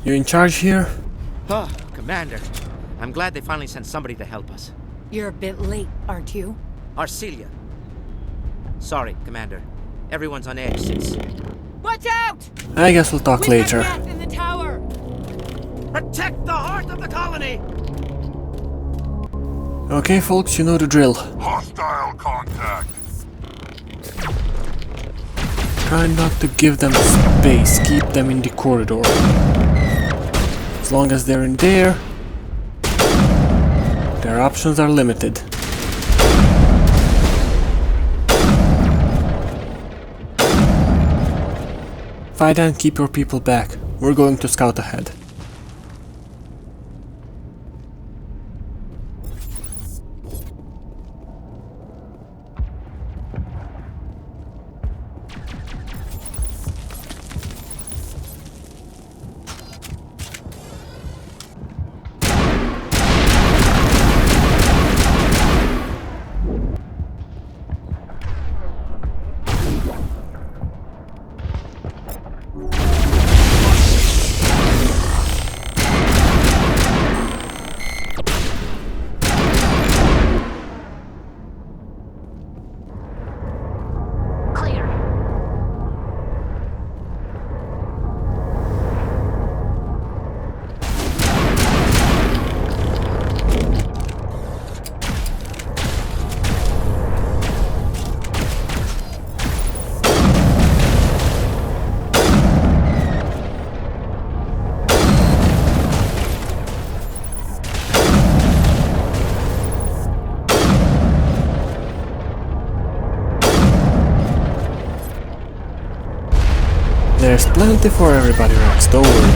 You in charge here? Oh, Commander. I'm glad they finally sent somebody to help us. You're a bit late, aren't you? Arcelia. Sorry, Commander. Everyone's on edge since... Watch out! I guess we'll talk later. Got in the tower. Protect the heart of the colony! Okay, folks, you know the drill. Hostile contact. Try not to give them space, keep them in the corridor. As long as they're in there, their options are limited. Fight and keep your people back. We're going to scout ahead. There's plenty for everybody, Rex, don't worry.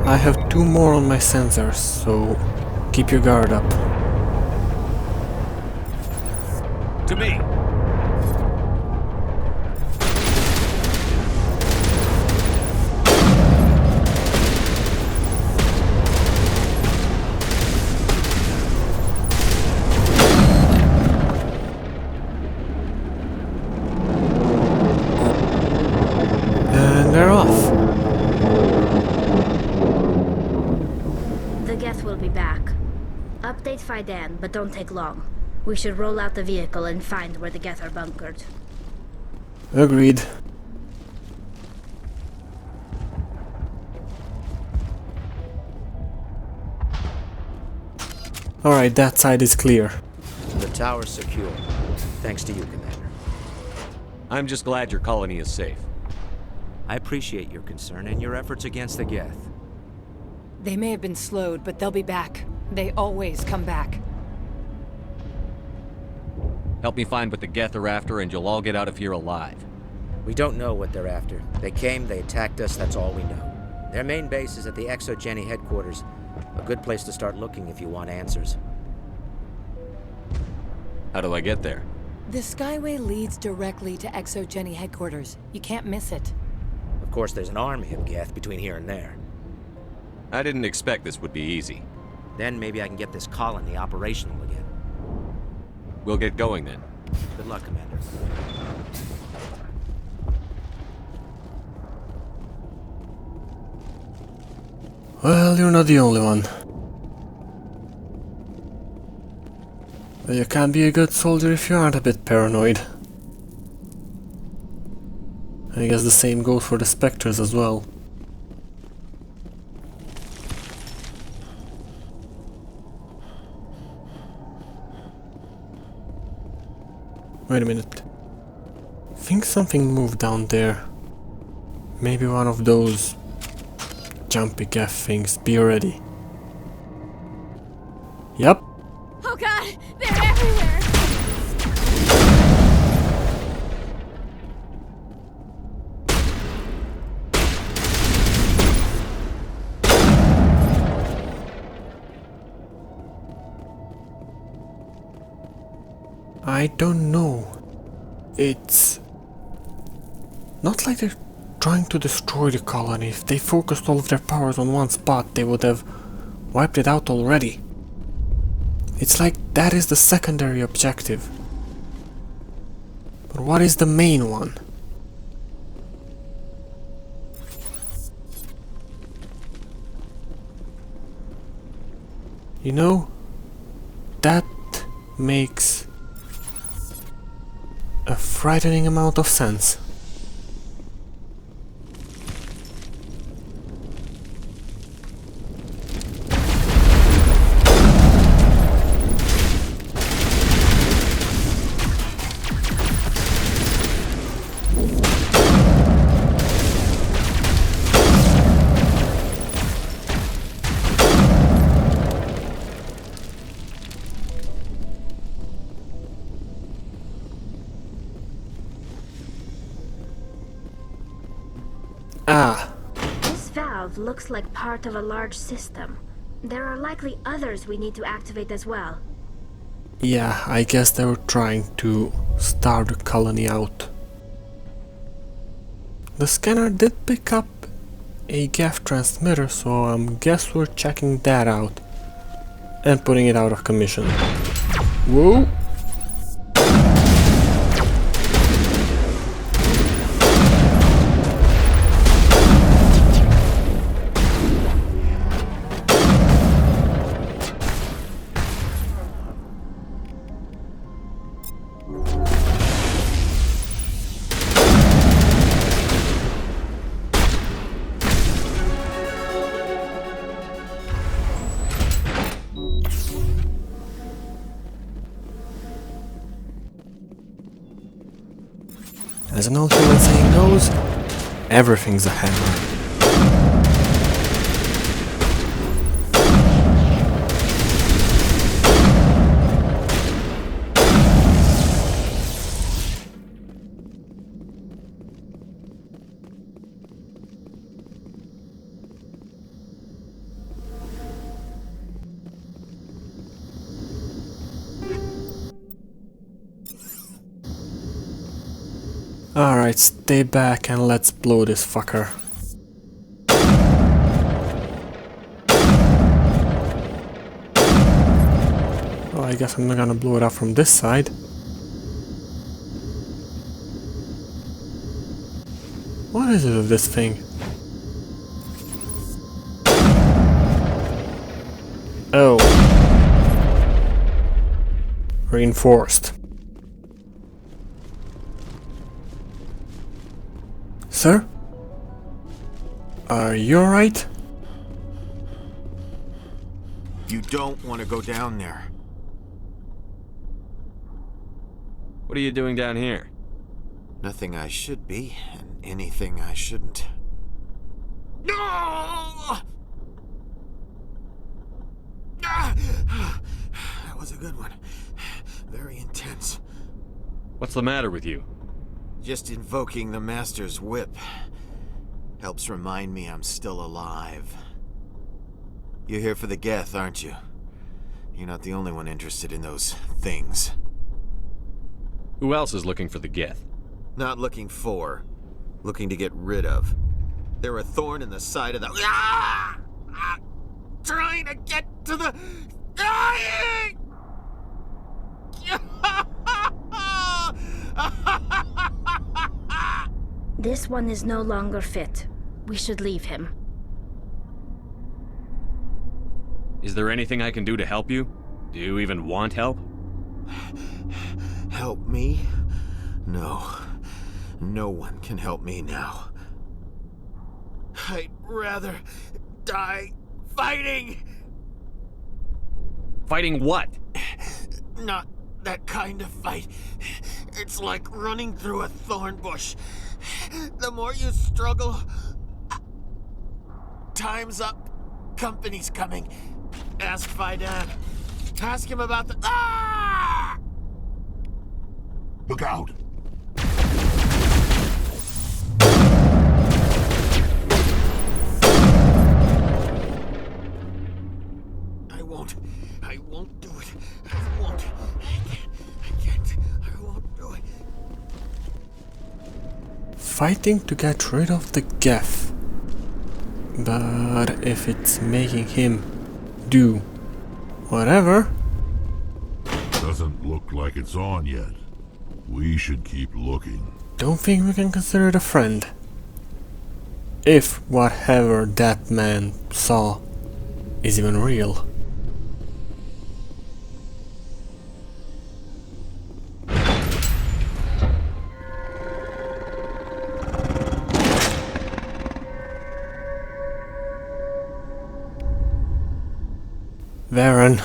I have 2 more on my sensors, so keep your guard up. To me. And they're off. The Geth will be back. Update Fidan, but don't take long. We should roll out the vehicle and find where the Geth are bunkered. Agreed. Alright, that side is clear. The tower's secure. Thanks to you, Commander. I'm just glad your colony is safe. I appreciate your concern and your efforts against the Geth. They may have been slowed, but they'll be back. They always come back. Help me find what the Geth are after and you'll all get out of here alive. We don't know what they're after. They came, they attacked us, that's all we know. Their main base is at the ExoGeni headquarters. A good place to start looking if you want answers. How do I get there? The Skyway leads directly to ExoGeni headquarters. You can't miss it. Of course, there's an army of Geth between here and there. I didn't expect this would be easy. Then maybe I can get this colony operational again. We'll get going then. Good luck, Commander. Well, you're not the only one. But you can't be a good soldier if you aren't a bit paranoid. I guess the same goes for the Spectres as well. Wait a minute. I think something moved down there. Maybe one of those jumpy gaff things. Be ready. Yep. Oh god! They're everywhere! I don't know. It's not like they're trying to destroy the colony. If they focused all of their powers on one spot, they would have wiped it out already. It's like that is the secondary objective. But what is the main one? You know, that makes a frightening amount of sense. Ah, This valve looks like part of a large system. There are likely others we need to activate as well. yeah, I guess they were trying to starve the colony out. The scanner did pick up a GAF transmitter, so I guess we're checking that out and putting it out of commission. Whoa! As an old human saying goes, everything's a hammer. Alright, stay back and let's blow this fucker. Well, I guess I'm not gonna blow it up from this side. What is it with this thing? Oh. Reinforced. Sir? Are you alright? You don't want to go down there. What are you doing down here? Nothing I should be, and anything I shouldn't. No! That was a good one. Very intense. What's the matter with you? Just invoking the Master's whip helps remind me I'm still alive. You're here for the Geth, aren't you? You're not the only one interested in those things. Who else is looking for the Geth? Not looking for, looking to get rid of. They're a thorn in the side of the... Ah! Ah! Trying to get to the... Dying! This one is no longer fit. We should leave him. Is there anything I can do to help you? Do you even want help? Help me? No. No one can help me now. I'd rather die fighting! Fighting what? Not that kind of fight. It's like running through a thorn bush. The more you struggle... Time's up. Company's coming. Ask Fidan. Ask him about the... Ah! Look out! I won't do it. I won't. I can't. I won't do it. fighting to get rid of the Geth. But if it's making him do whatever... Doesn't look like it's on yet. We should keep looking. Don't think we can consider it a friend. If whatever that man saw is even real. Varen.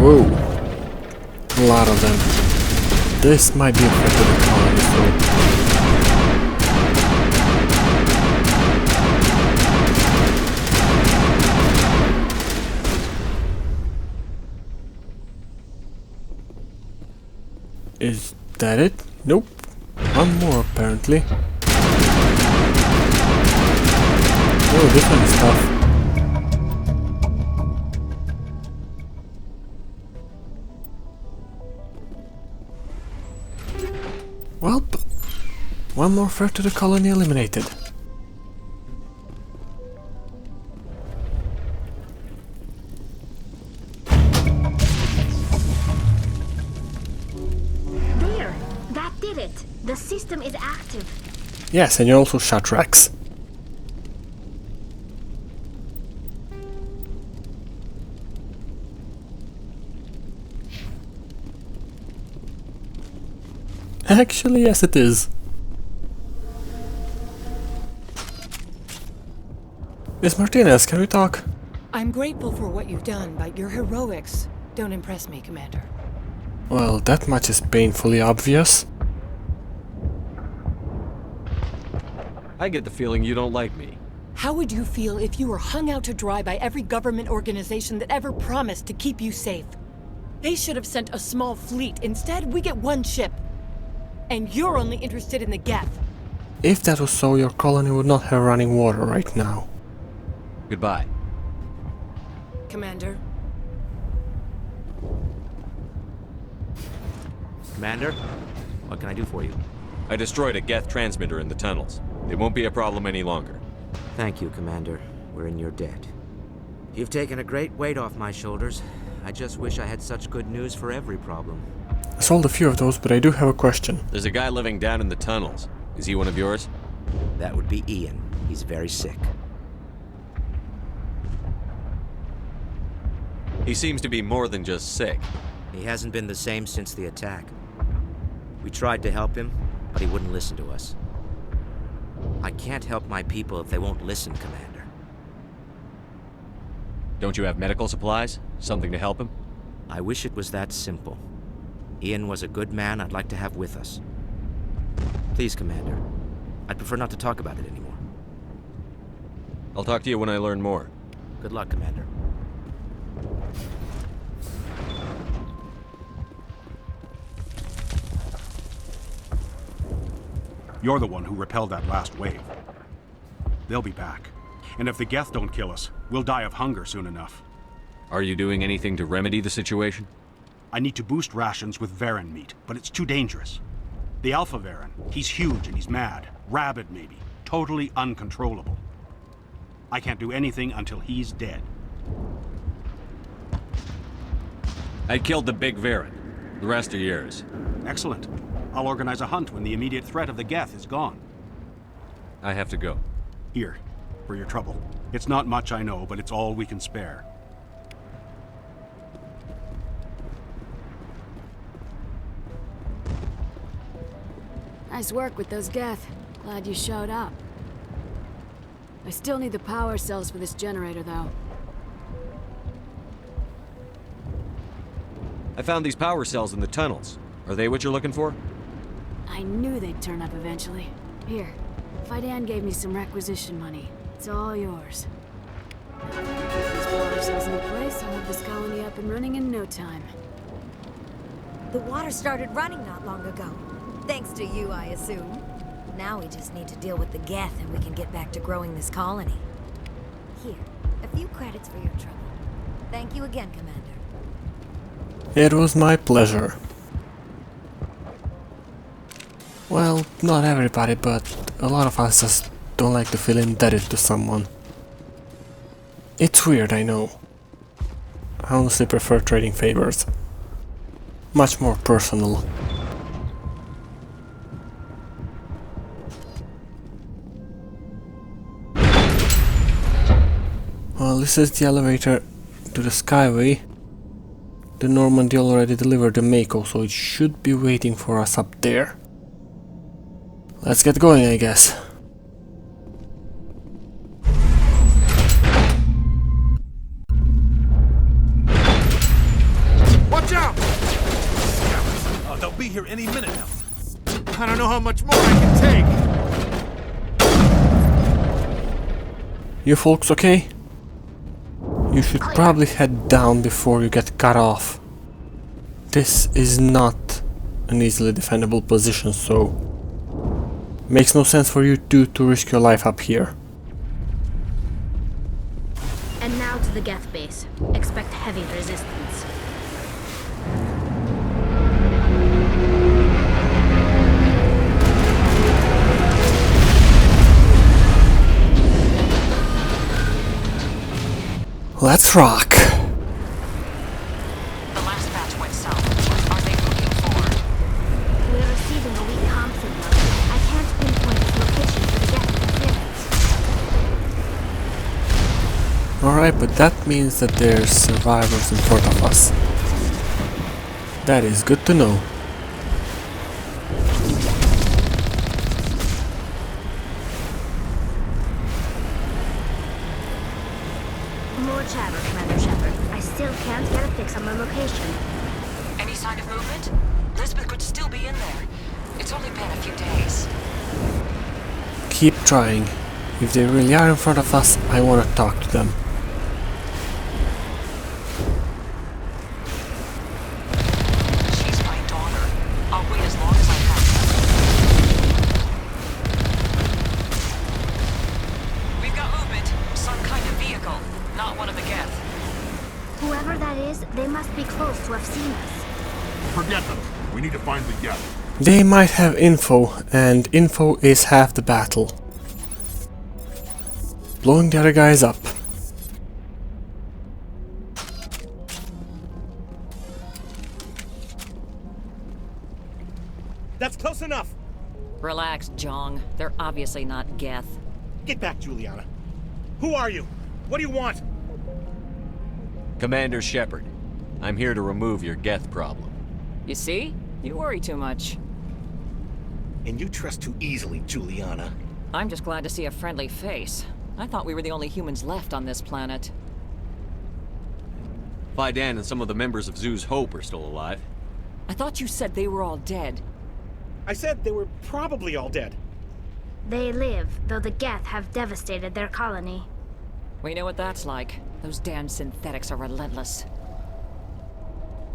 Whoa. A lot of them. This might be a threat to the colony, so... Is that it? Nope. One more, apparently. Oh, different stuff. Well, one more threat to the colony eliminated. There! That did it! The system is active. Yes, and you also shot Rex. Actually, yes it is. Miss Martinez, can we talk? I'm grateful for what you've done, but your heroics don't impress me, Commander. Well, that much is painfully obvious. I get the feeling you don't like me. How would you feel if you were hung out to dry by every government organization that ever promised to keep you safe? They should have sent a small fleet. Instead, we get one ship. And you're only interested in the Geth. If that was so, your colony would not have running water right now. Goodbye. Commander. Commander, what can I do for you? I destroyed a Geth transmitter in the tunnels. It won't be a problem any longer. Thank you, Commander. We're in your debt. You've taken a great weight off my shoulders. I just wish I had such good news for every problem. I sold a few of those, but I do have a question. There's a guy living down in the tunnels. Is he one of yours? That would be Ian. He's very sick. He seems to be more than just sick. He hasn't been the same since the attack. We tried to help him, but he wouldn't listen to us. I can't help my people if they won't listen, Commander. Don't you have medical supplies? Something to help him? I wish it was that simple. Ian was a good man I'd like to have with us. Please, Commander. I'd prefer not to talk about it anymore. I'll talk to you when I learn more. Good luck, Commander. You're the one who repelled that last wave. They'll be back. And if the Geth don't kill us, we'll die of hunger soon enough. Are you doing anything to remedy the situation? I need to boost rations with Varen meat, but it's too dangerous. The Alpha Varen, he's huge and he's mad. Rabid, maybe. Totally uncontrollable. I can't do anything until he's dead. I killed the big Varen. The rest are yours. Excellent. I'll organize a hunt when the immediate threat of the Geth is gone. I have to go. Here, for your trouble. It's not much, I know, but it's all we can spare. Nice work with those Geth. Glad you showed up. I still need the power cells for this generator, though. I found these power cells in the tunnels. Are they what you're looking for? I knew they'd turn up eventually. Here, Fidan gave me some requisition money. It's all yours. Put these power cells into place, I'll have this colony up and running in no time. The water started running not long ago. Thanks to you, I assume. Now we just need to deal with the Geth and we can get back to growing this colony. Here, a few credits for your trouble. Thank you again, Commander. It was my pleasure. Well, not everybody, but a lot of us just don't like to feel indebted to someone. It's weird, I know. I honestly prefer trading favors. Much more personal. Well, this is the elevator to the Skyway. The Normandy already delivered the Mako, so it should be waiting for us up there. Let's get going, I guess. Watch out! Oh, they'll be here any minute now. I don't know how much more I can take. You folks okay? You should probably head down before you get cut off. This is not an easily defendable position, so makes no sense for you two to risk your life up here. And now to the Geth base. Expect heavy resistance. Let's rock! The last batch went south. What are they looking for? We're receiving a weak comm signal. I can't pinpoint its location for the Geth interference. Alright, but that means that there's survivors in front of us. That is good to know. More chatter, Commander Shepard. I still can't get a fix on the location. Any sign of movement? Lisbeth could still be in there. It's only been a few days. Keep trying. If they really are in front of us, I want to talk to them. She's my daughter. I'll wait as long as I have to. We've got movement. Some kind of vehicle. Not one of the Geth. Whoever that is, they must be close to have seen us. Forget them. We need to find the Geth. They might have info, and info is half the battle. Blowing the other guys up. That's close enough. Relax, Jong. They're obviously not Geth. Get back, Juliana. Who are you? What do you want? Commander Shepard, I'm here to remove your Geth problem. You see? You worry too much. And you trust too easily, Juliana. I'm just glad to see a friendly face. I thought we were the only humans left on this planet. Fidan and some of the members of Zoo's Hope are still alive. I thought you said they were all dead. I said they were probably all dead. They live, though the Geth have devastated their colony. We know what that's like. Those damn synthetics are relentless.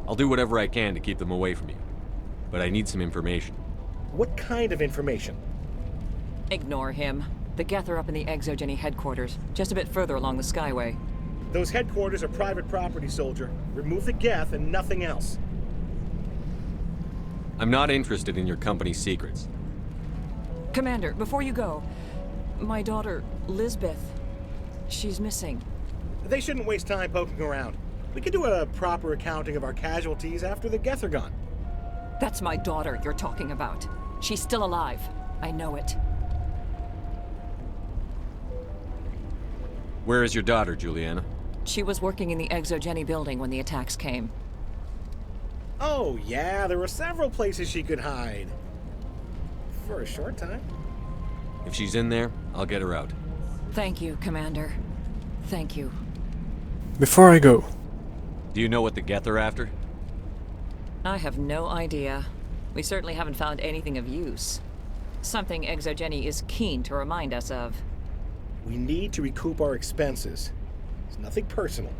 I'll do whatever I can to keep them away from you. But I need some information. What kind of information? Ignore him. The Geth are up in the Exogeny headquarters, just a bit further along the Skyway. Those headquarters are private property, soldier. Remove the Geth and nothing else. I'm not interested in your company's secrets. Commander, before you go, my daughter, Lisbeth, she's missing. They shouldn't waste time poking around. We can do a proper accounting of our casualties after the Geth are gone. That's my daughter you're talking about. She's still alive. I know it. Where is your daughter, Juliana? She was working in the Exogeny building when the attacks came. Oh, yeah, there were several places she could hide. For a short time. If she's in there, I'll get her out. Thank you, Commander. Thank you. Before I go, Do you know what the Geth are after? I have no idea. We certainly haven't found anything of use. Something Exogeny is keen to remind us of. We need to recoup our expenses. It's nothing personal.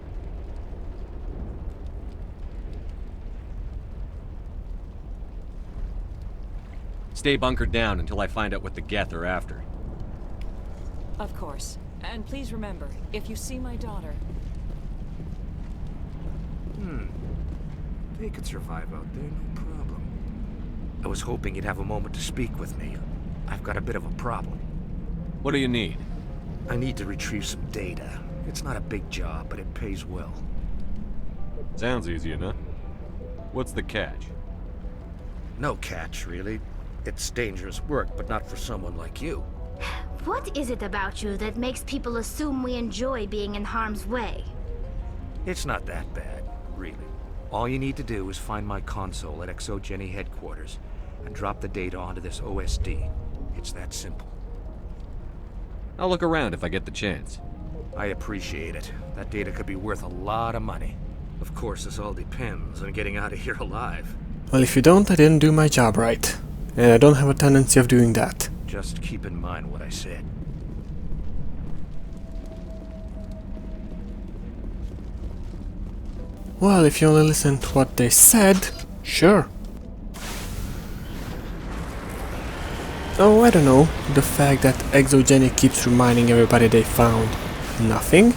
Stay bunkered down until I find out what the Geth are after. Of course. And please remember, if you see my daughter... They could survive out there, no problem. I was hoping you'd have a moment to speak with me. I've got a bit of a problem. What do you need? I need to retrieve some data. It's not a big job, but it pays well. Sounds easy enough. What's the catch? No catch, really. It's dangerous work, but not for someone like you. What is it about you that makes people assume we enjoy being in harm's way? It's not that bad, really. All you need to do is find my console at ExoGeni headquarters and drop the data onto this OSD. It's that simple. I'll look around if I get the chance. I appreciate it. That data could be worth a lot of money. Of course, this all depends on getting out of here alive. Well, if you don't, I didn't do my job right. And I don't have a tendency of doing that. Just keep in mind what I said. Well, if you only listen to what they said, sure. Oh, I don't know. The fact that ExoGeni keeps reminding everybody they found nothing.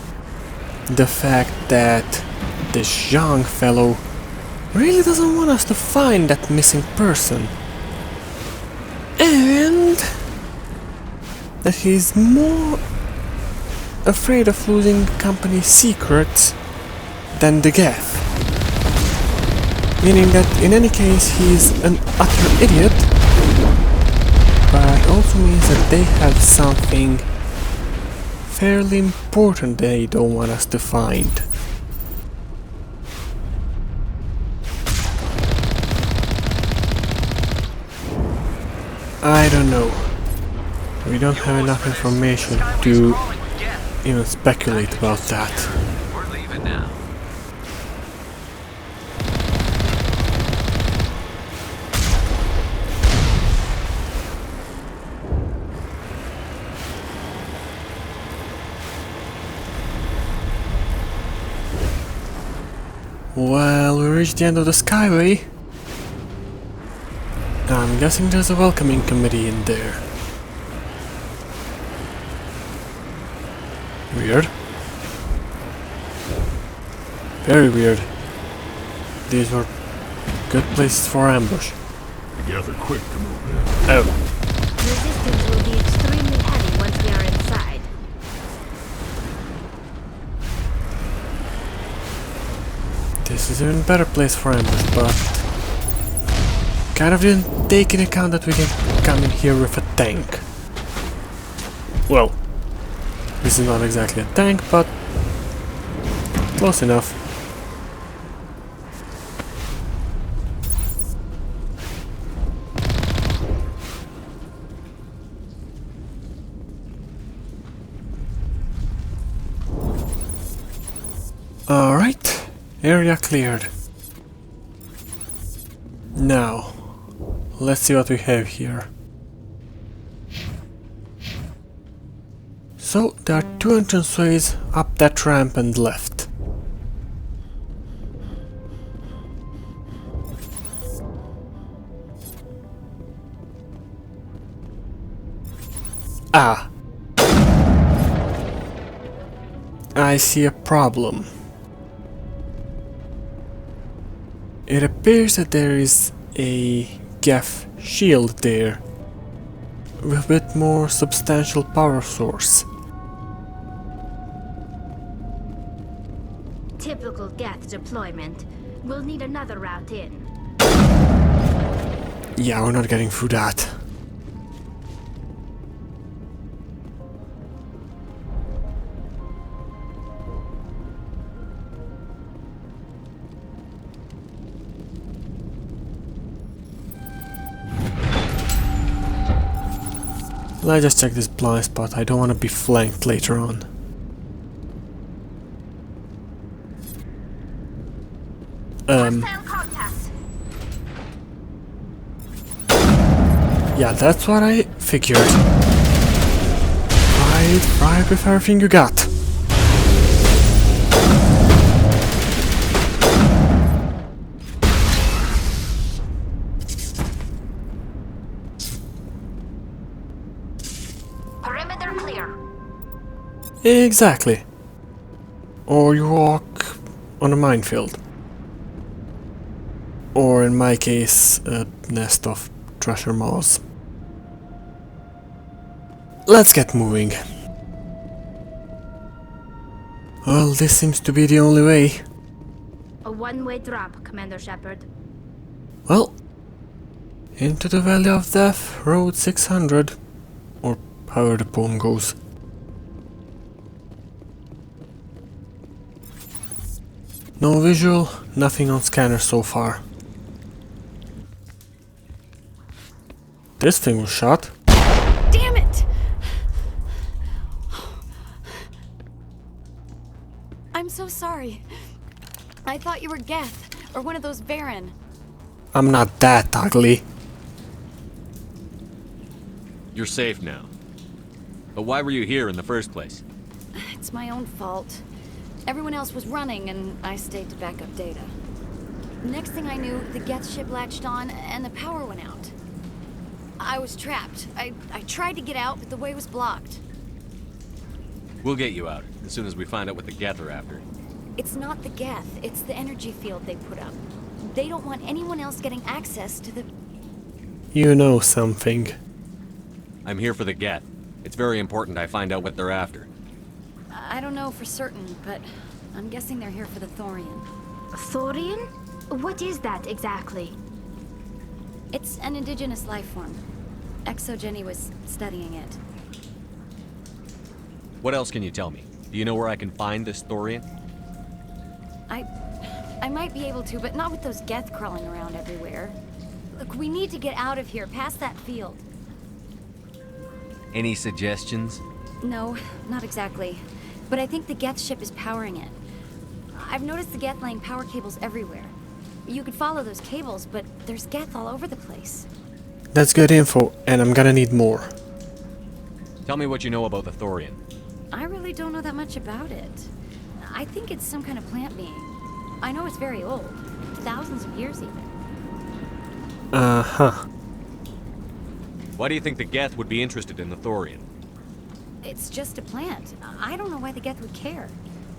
The fact that this young fellow really doesn't want us to find that missing person. And that he's more afraid of losing company secrets than the Geth. Meaning that in any case he's an utter idiot, but it also means that they have something fairly important they don't want us to find. I don't know. We don't have enough information to even speculate about that. We're leaving now. Well, we reached the end of the Skyway. I'm guessing there's a welcoming committee in there. Weird. Very weird. These were good places for ambush. The Geth are quick to move in. Oh. Resistance will be extremely heavy once we are inside. This is an even better place for ambush, but kind of didn't take into account that we can come in here with a tank. Well, this is not exactly a tank, but close enough. Alright, area cleared. Now, let's see what we have here. So, there are two entranceways up that ramp and left. Ah. I see a problem. It appears that there is a Geth shield there with a bit more substantial power source. Typical Geth deployment. We'll need another route in. Yeah, we're not getting through that. Let's just check this blind spot. I don't want to be flanked later on. Yeah, that's what I figured. Right with everything you got. Perimeter clear. Exactly. Or you walk on a minefield. Or in my case, a nest of treasure maws. Let's get moving. Well, this seems to be the only way. A one-way drop, Commander Shepard. Well, into the Valley of Death, Road 600, or however the poem goes. No visual, nothing on scanner so far. This thing was shot. Damn it! I'm so sorry. I thought you were Geth, or one of those Baron. I'm not that ugly. You're safe now. But why were you here in the first place? It's my own fault. Everyone else was running, and I stayed to back up data. Next thing I knew, the Geth ship latched on, and the power went out. I was trapped. I tried to get out, but the way was blocked. We'll get you out, as soon as we find out what the Geth are after. It's not the Geth, it's the energy field they put up. They don't want anyone else getting access to the... You know something. I'm here for the Geth. It's very important I find out what they're after. I don't know for certain, but I'm guessing they're here for the Thorian. Thorian? What is that exactly? It's an indigenous life form. Exogeny was studying it. What else can you tell me? Do you know where I can find this Thorian? I might be able to, but not with those Geth crawling around everywhere. Look, we need to get out of here, past that field. Any suggestions? No, not exactly. But I think the Geth ship is powering it. I've noticed the Geth laying power cables everywhere. You could follow those cables, but there's Geth all over the place. That's good info, and I'm gonna need more. Tell me what you know about the Thorian. I really don't know that much about it. I think it's some kind of plant being. I know it's very old. Thousands of years even. Uh-huh. Why do you think the Geth would be interested in the Thorian? It's just a plant. I don't know why the Geth would care.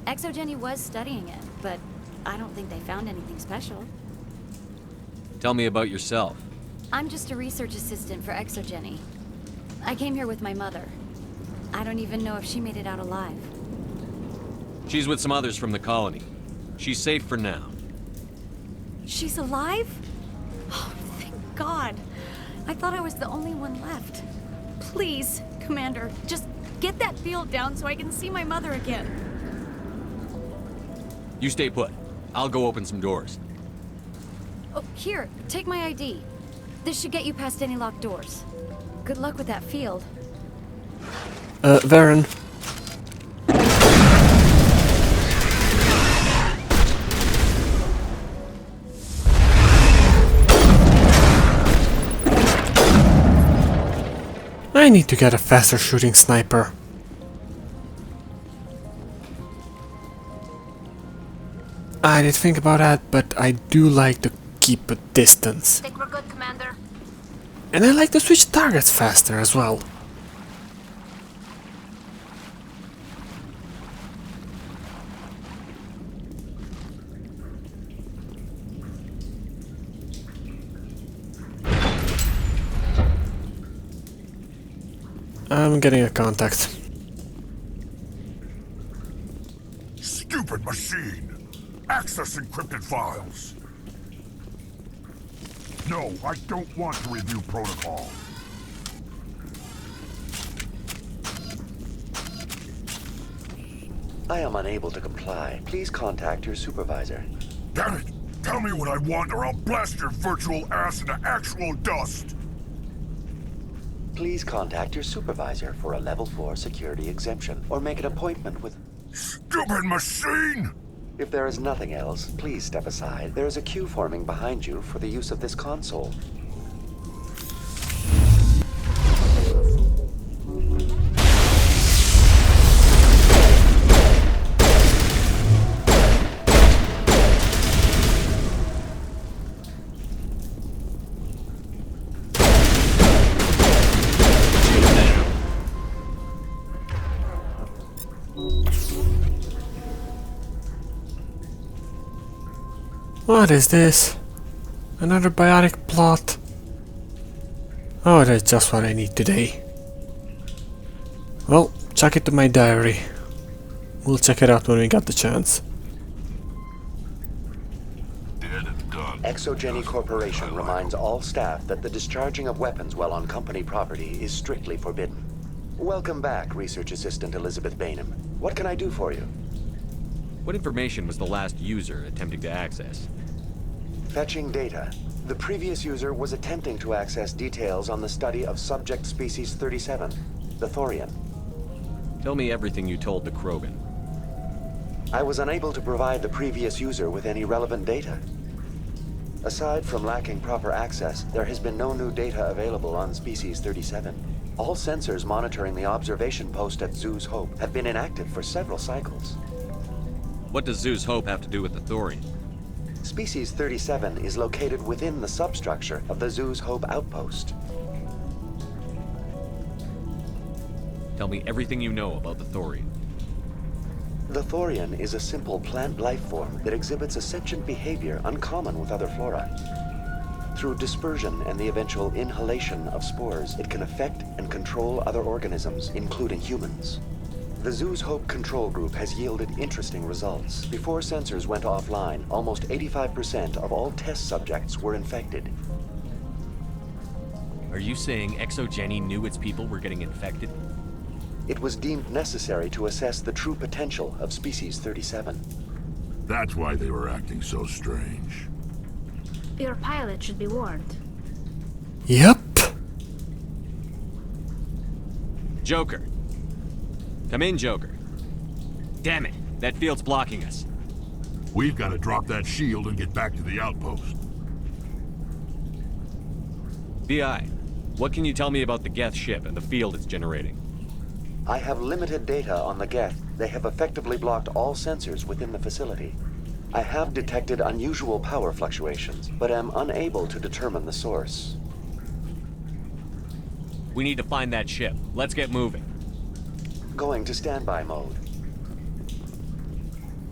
Exogeny was studying it, but I don't think they found anything special. Tell me about yourself. I'm just a research assistant for Exogeny. I came here with my mother. I don't even know if she made it out alive. She's with some others from the colony. She's safe for now. She's alive? Oh, thank God. I thought I was the only one left. Please, Commander, just get that field down so I can see my mother again. You stay put. I'll go open some doors. Oh, here, take my ID. This should get you past any locked doors. Good luck with that field. Varen. I need to get a faster shooting sniper. I did think about that, but I do like to keep a distance. Think we're good, Commander? And I like to switch targets faster as well. I'm getting a contact. Stupid machine! Access encrypted files! No, I don't want to review protocol. I am unable to comply. Please contact your supervisor. Damn it! Tell me what I want or I'll blast your virtual ass into actual dust! Please contact your supervisor for a level 4 security exemption, or make an appointment with... Stupid machine! If there is nothing else, please step aside. There is a queue forming behind you for the use of this console. What is this? Another biotic plot? Oh, that's just what I need today. Well, chuck it to my diary. We'll check it out when we got the chance. Exogeny Corporation reminds all staff that the discharging of weapons while on company property is strictly forbidden. Welcome back, Research Assistant Elizabeth Bainham. What can I do for you? What information was the last user attempting to access? Fetching data. The previous user was attempting to access details on the study of subject species 37, the Thorian. Tell me everything you told the Krogan. I was unable to provide the previous user with any relevant data. Aside from lacking proper access, there has been no new data available on species 37. All sensors monitoring the observation post at Zoo's Hope have been inactive for several cycles. What does Zoo's Hope have to do with the Thorian? Species 37 is located within the substructure of the Zoo's Hope outpost. Tell me everything you know about the Thorian. The Thorian is a simple plant life form that exhibits a sentient behavior uncommon with other flora. Through dispersion and the eventual inhalation of spores, it can affect and control other organisms, including humans. The Zoo's Hope control group has yielded interesting results. Before sensors went offline, almost 85% of all test subjects were infected. Are you saying Exogeny knew its people were getting infected? It was deemed necessary to assess the true potential of species 37. That's why they were acting so strange. Your pilot should be warned. Yep. Joker. Come in, Joker. Damn it, that field's blocking us. We've got to drop that shield and get back to the outpost. BI, what can you tell me about the Geth ship and the field it's generating? I have limited data on the Geth. They have effectively blocked all sensors within the facility. I have detected unusual power fluctuations, but am unable to determine the source. We need to find that ship. Let's get moving. Going to standby mode.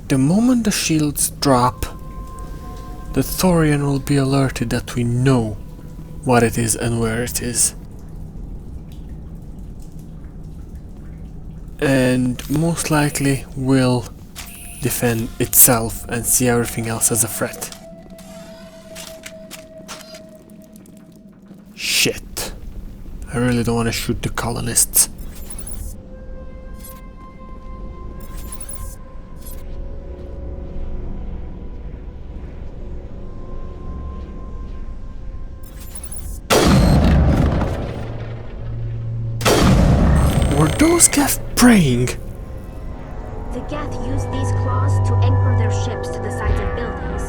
The moment the shields drop, the Thorian will be alerted that we know what it is and where it is. And most likely will defend itself and see everything else as a threat. Shit. I really don't want to shoot the colonists. Were those Geth praying? The Geth use these claws to anchor their ships to the sides of buildings.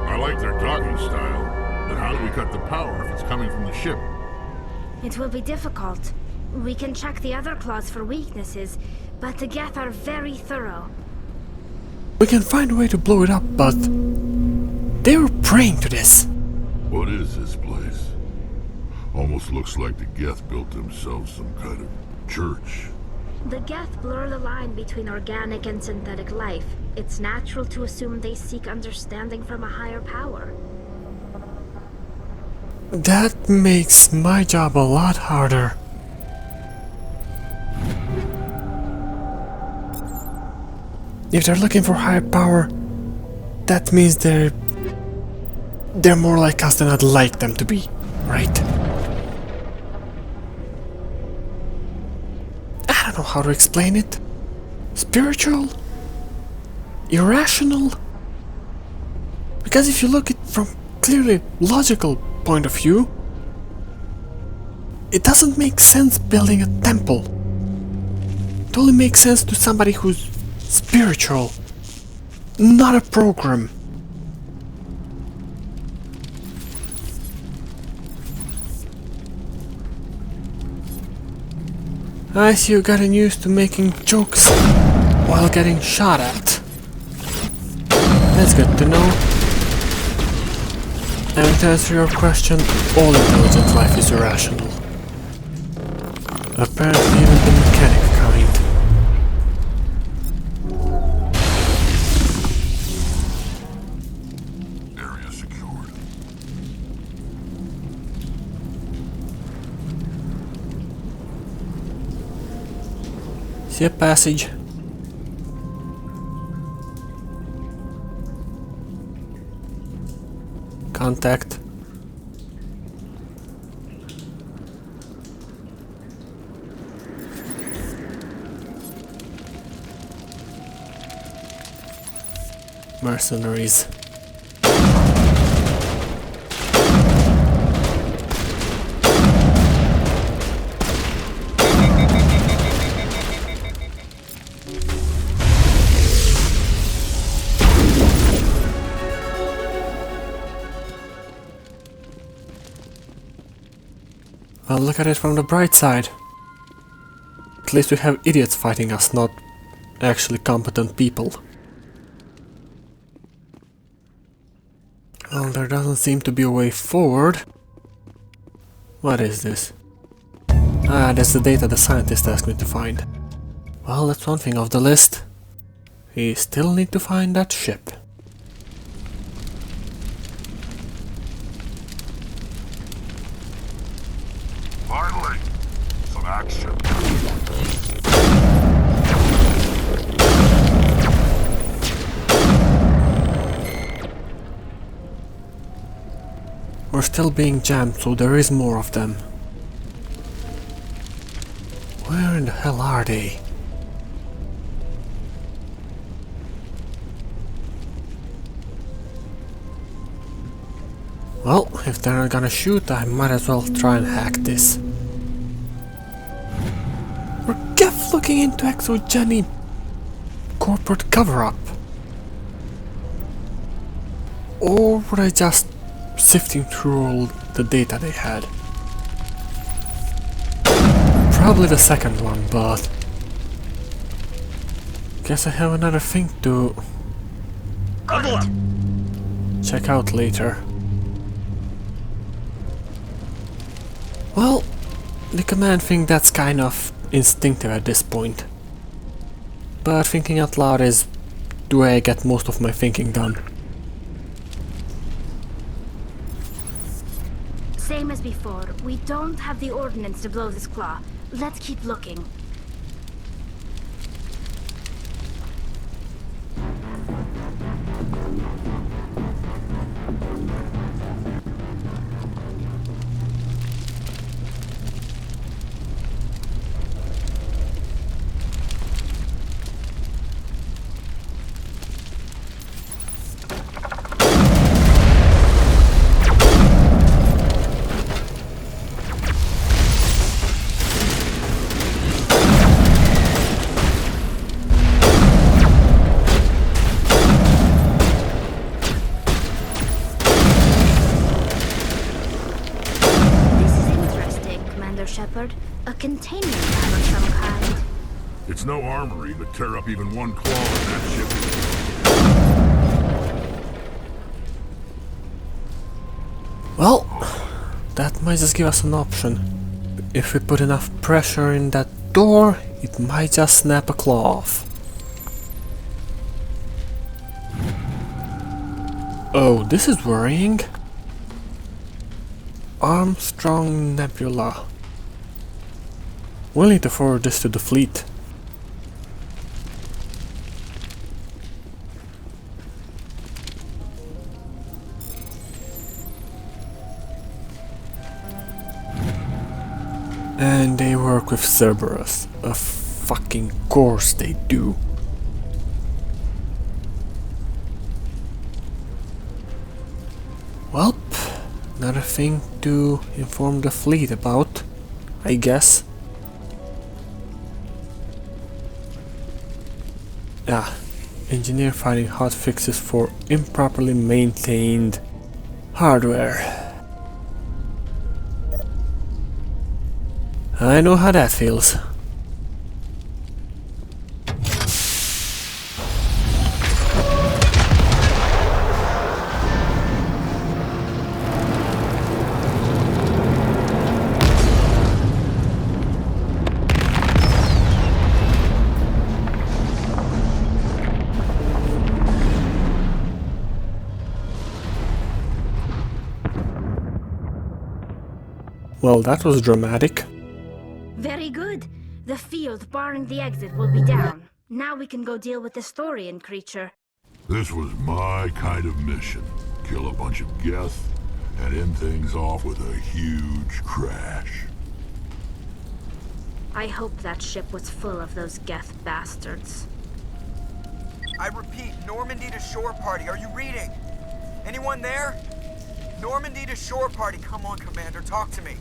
I like their docking style, but how do we cut the power if it's coming from the ship? It will be difficult. We can check the other claws for weaknesses, but the Geth are very thorough. We can find a way to blow it up, but they were praying to this. What is this place? Almost looks like the Geth built themselves some kind of church. The Geth blur the line between organic and synthetic life. It's natural to assume they seek understanding from a higher power. That makes my job a lot harder. If they're looking for higher power, that means they're more like us than I'd like them to be, right? I don't know how to explain it. Spiritual? Irrational? Because if you look at it from clearly logical point of view, it doesn't make sense building a temple. It only makes sense to somebody who's spiritual, not a program. I see you gotten used to making jokes while getting shot at. That's good to know. And to answer your question, all intelligent life is irrational. Apparently even the mechanic kind. Area secured. See a passage? Contact. Mercenaries. Well, look at it from the bright side. At least we have idiots fighting us, not actually competent people. Well, there doesn't seem to be a way forward. What is this? Ah, that's the data the scientist asked me to find. Well, that's one thing off the list. We still need to find that ship. Finally, some action. We're still being jammed, so there is more of them. Where in the hell are they? Well, if they're not gonna shoot, I might as well try and hack this. We're Geth looking into exogeny corporate cover-up. Or would I just sifting through all the data they had? Probably the second one, but guess I have another thing to check out later. Well, the command thing, that's kind of instinctive at this point. But thinking out loud is the way I get most of my thinking done. Same as before, we don't have the ordnance to blow this claw. Let's keep looking. A containment lab of some kind. It's no armory to tear up even one claw in that ship. Well, that might just give us an option. If we put enough pressure in that door, it might just snap a claw off. Oh, this is worrying. Armstrong Nebula. We'll need to forward this to the fleet. And they work with Cerberus. Of fucking course they do. Well, another thing to inform the fleet about, I guess. Ah, engineer finding hot fixes for improperly maintained hardware. I know how that feels. Well, that was dramatic. Very good. The field barring the exit will be down. Now we can go deal with this Thorian creature. This was my kind of mission. Kill a bunch of Geth and end things off with a huge crash. I hope that ship was full of those Geth bastards. I repeat, Normandy to shore party. Are you reading? Anyone there? Normandy to shore party. Come on, Commander, talk to me.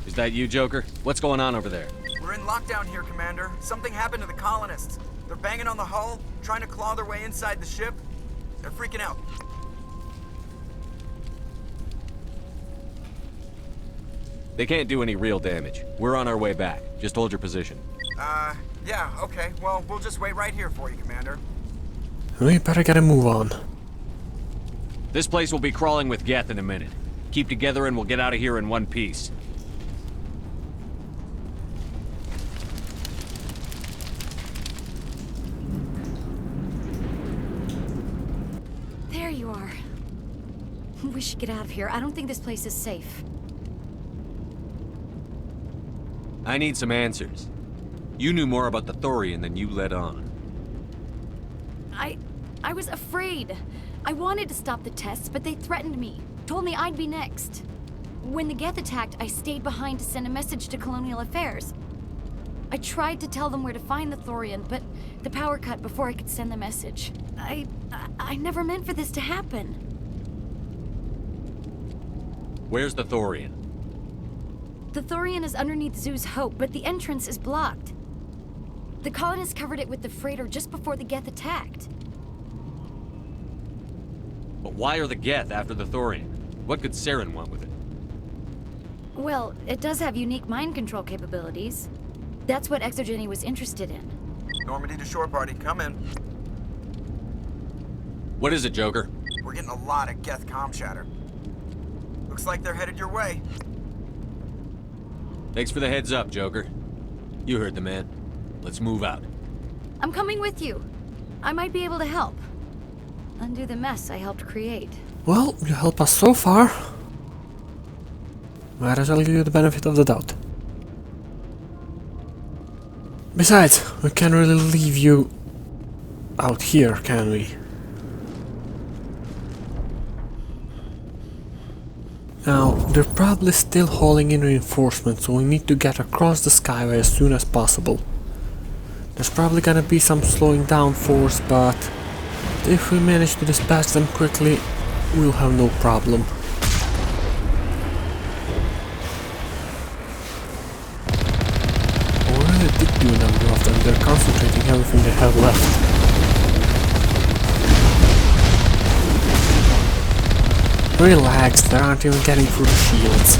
Is that you, Joker? What's going on over there? We're in lockdown here, Commander. Something happened to the colonists. They're banging on the hull, trying to claw their way inside the ship. They're freaking out. They can't do any real damage. We're on our way back. Just hold your position. Yeah, okay. Well, we'll just wait right here for you, Commander. We better get a move on. This place will be crawling with Geth in a minute. Keep together and we'll get out of here in one piece. There you are. We should get out of here. I don't think this place is safe. I need some answers. You knew more about the Thorian than you let on. I was afraid. I wanted to stop the tests, but they threatened me. Told me I'd be next. When the Geth attacked, I stayed behind to send a message to Colonial Affairs. I tried to tell them where to find the Thorian, but the power cut before I could send the message. I never meant for this to happen. Where's the Thorian? The Thorian is underneath Zoo's Hope, but the entrance is blocked. The colonists covered it with the freighter just before the Geth attacked. But why are the Geth after the Thorian? What could Saren want with it? Well, it does have unique mind control capabilities. That's what Exogeny was interested in. Normandy to shore party, come in. What is it, Joker? We're getting a lot of Geth comm chatter. Looks like they're headed your way. Thanks for the heads up, Joker. You heard the man. Let's move out. I'm coming with you. I might be able to help. Undo the mess I helped create. Well, you help us so far. Might as well give you the benefit of the doubt. Besides, we can't really leave you out here, can we? Now, they're probably still hauling in reinforcements, so we need to get across the skyway as soon as possible. There's probably gonna be some slowing down force, but if we manage to dispatch them quickly, we'll have no problem. I really did do a number of them. They're concentrating everything they have left. Relax, they aren't even getting through the shields.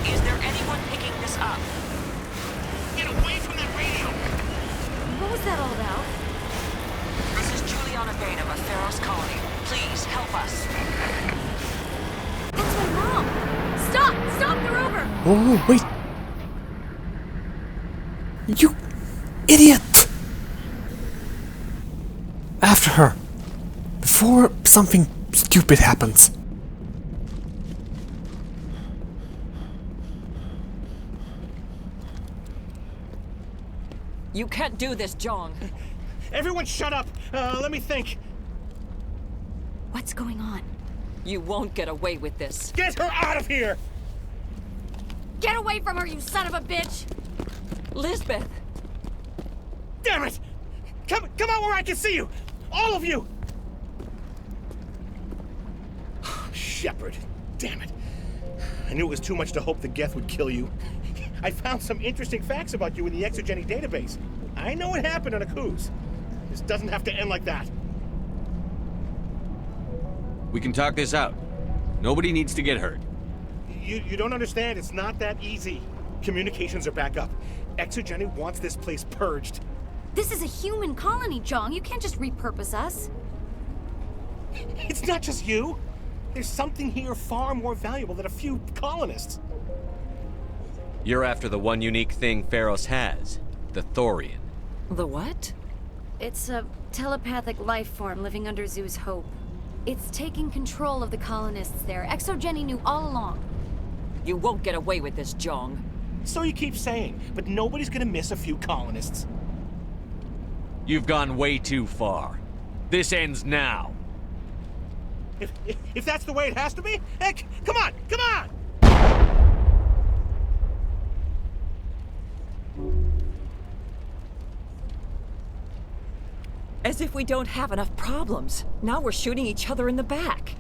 Is there anyone picking this up? Get away from that radio! What was that all about? This is Juliana Bain of a Pharaoh's colony. Please help us. That's my mom! Stop! Stop the rover! Oh, wait! You idiot! After her! Before something stupid happens. You can't do this, Jong. Everyone shut up! Let me think. What's going on? You won't get away with this. Get her out of here! Get away from her, you son of a bitch! Lisbeth! Damn it! Come out where I can see you! All of you! Shepard, damn it. I knew it was too much to hope the Geth would kill you. I found some interesting facts about you in the Exogeny database. I know it happened on a cruise. This doesn't have to end like that. We can talk this out. Nobody needs to get hurt. You don't understand. It's not that easy. Communications are back up. Exogeny wants this place purged. This is a human colony, Jong. You can't just repurpose us. It's not just you. There's something here far more valuable than a few colonists. You're after the one unique thing Pharos has, the Thorian. The what? It's a telepathic life form living under Zoo's hope. It's taking control of the colonists there. ExoGeni knew all along. You won't get away with this, Jong. So you keep saying, but nobody's gonna miss a few colonists. You've gone way too far. This ends now. If that's the way it has to be, heck, come on, come on! As if we don't have enough problems. Now we're shooting each other in the back.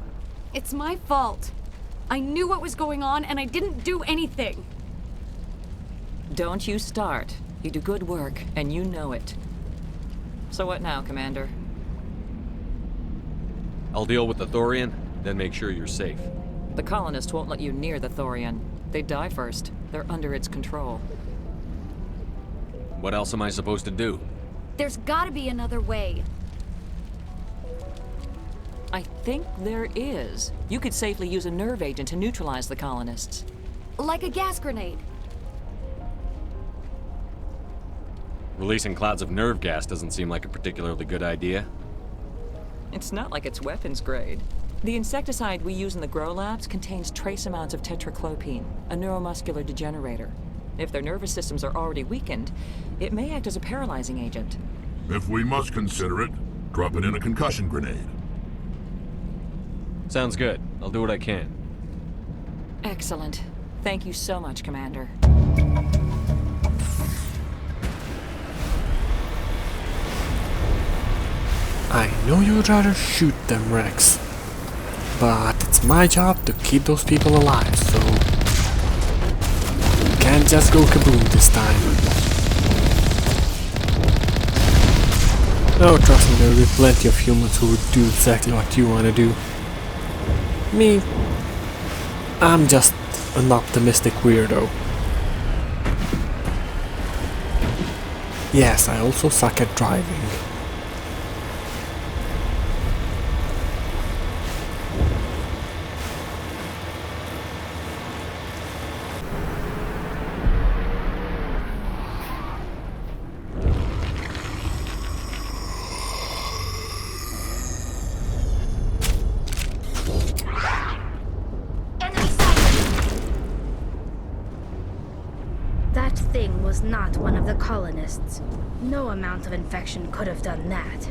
It's my fault. I knew what was going on and I didn't do anything. Don't you start. You do good work, and you know it. So what now, Commander? I'll deal with the Thorian, then make sure you're safe. The colonists won't let you near the Thorian. They die first. They're under its control. What else am I supposed to do? There's gotta be another way. I think there is. You could safely use a nerve agent to neutralize the colonists. Like a gas grenade. Releasing clouds of nerve gas doesn't seem like a particularly good idea. It's not like it's weapons grade. The insecticide we use in the grow labs contains trace amounts of tetraclopine, a neuromuscular degenerator. If their nervous systems are already weakened, it may act as a paralyzing agent. If we must consider it, drop it in a concussion grenade. Sounds good. I'll do what I can. Excellent. Thank you so much, Commander. I know you'd rather shoot them, Rex. But it's my job to keep those people alive, so... can't just go kaboom this time. Oh, trust me, there'll be plenty of humans who would do exactly what you want to do. Me, I'm just an optimistic weirdo. Yes, I also suck at driving. That thing was not one of the colonists. No amount of infection could have done that.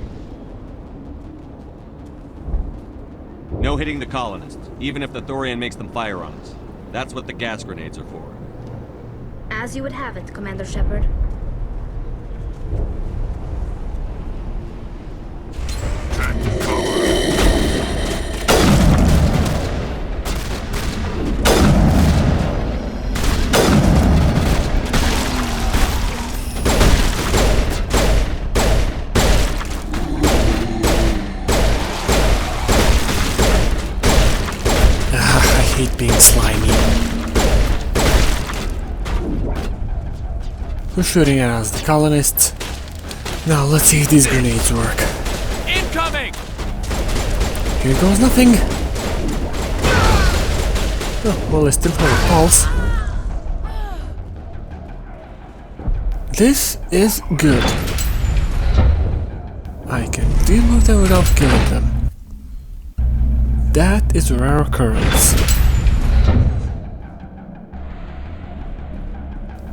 No hitting the colonists, even if the Thorian makes them fire on us. That's what the gas grenades are for. As you would have it, Commander Shepard. I hate being slimy. Who's shooting at us? The colonists? Now let's see if these grenades work. Incoming! Here goes nothing. Oh, well, I still have a pulse. This is good. I can deal with them without killing them. That is a rare occurrence.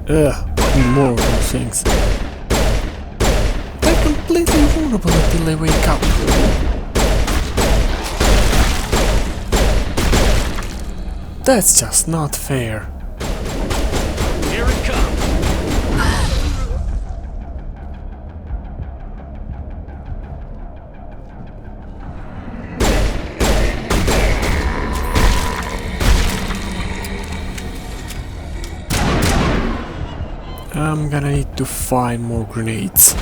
Ugh, more of those things. They're completely vulnerable until they wake up. That's just not fair. Here it comes! I'm gonna need to find more grenades.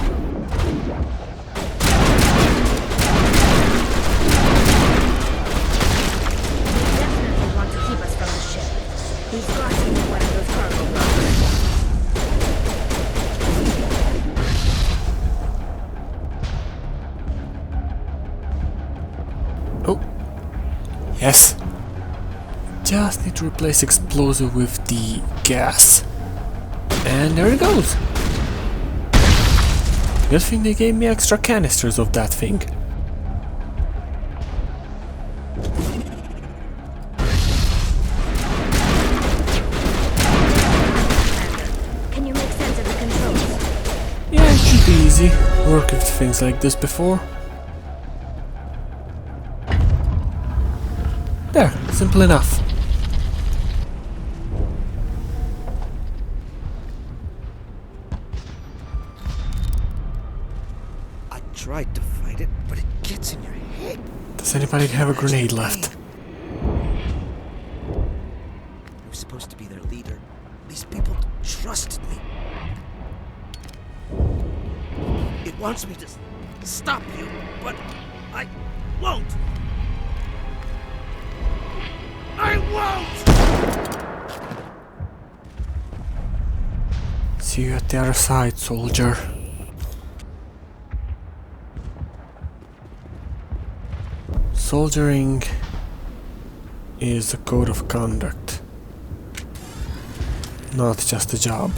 Want to keep us from the ship. He's got to be one of those cargo brokers. Oh, yes. Just need to replace explosive with the gas. And there it goes. Good thing they gave me extra canisters of that thing. Can you make sense of the controls? Yeah, it should be easy. Worked with things like this before. There, simple enough. I tried to fight it, but it gets in your head. Does anybody have a grenade left? I was supposed to be their leader. These people trusted me. It wants me to stop you, but I won't. I won't! See you at the other side, soldier. Soldiering is a code of conduct, not just a job.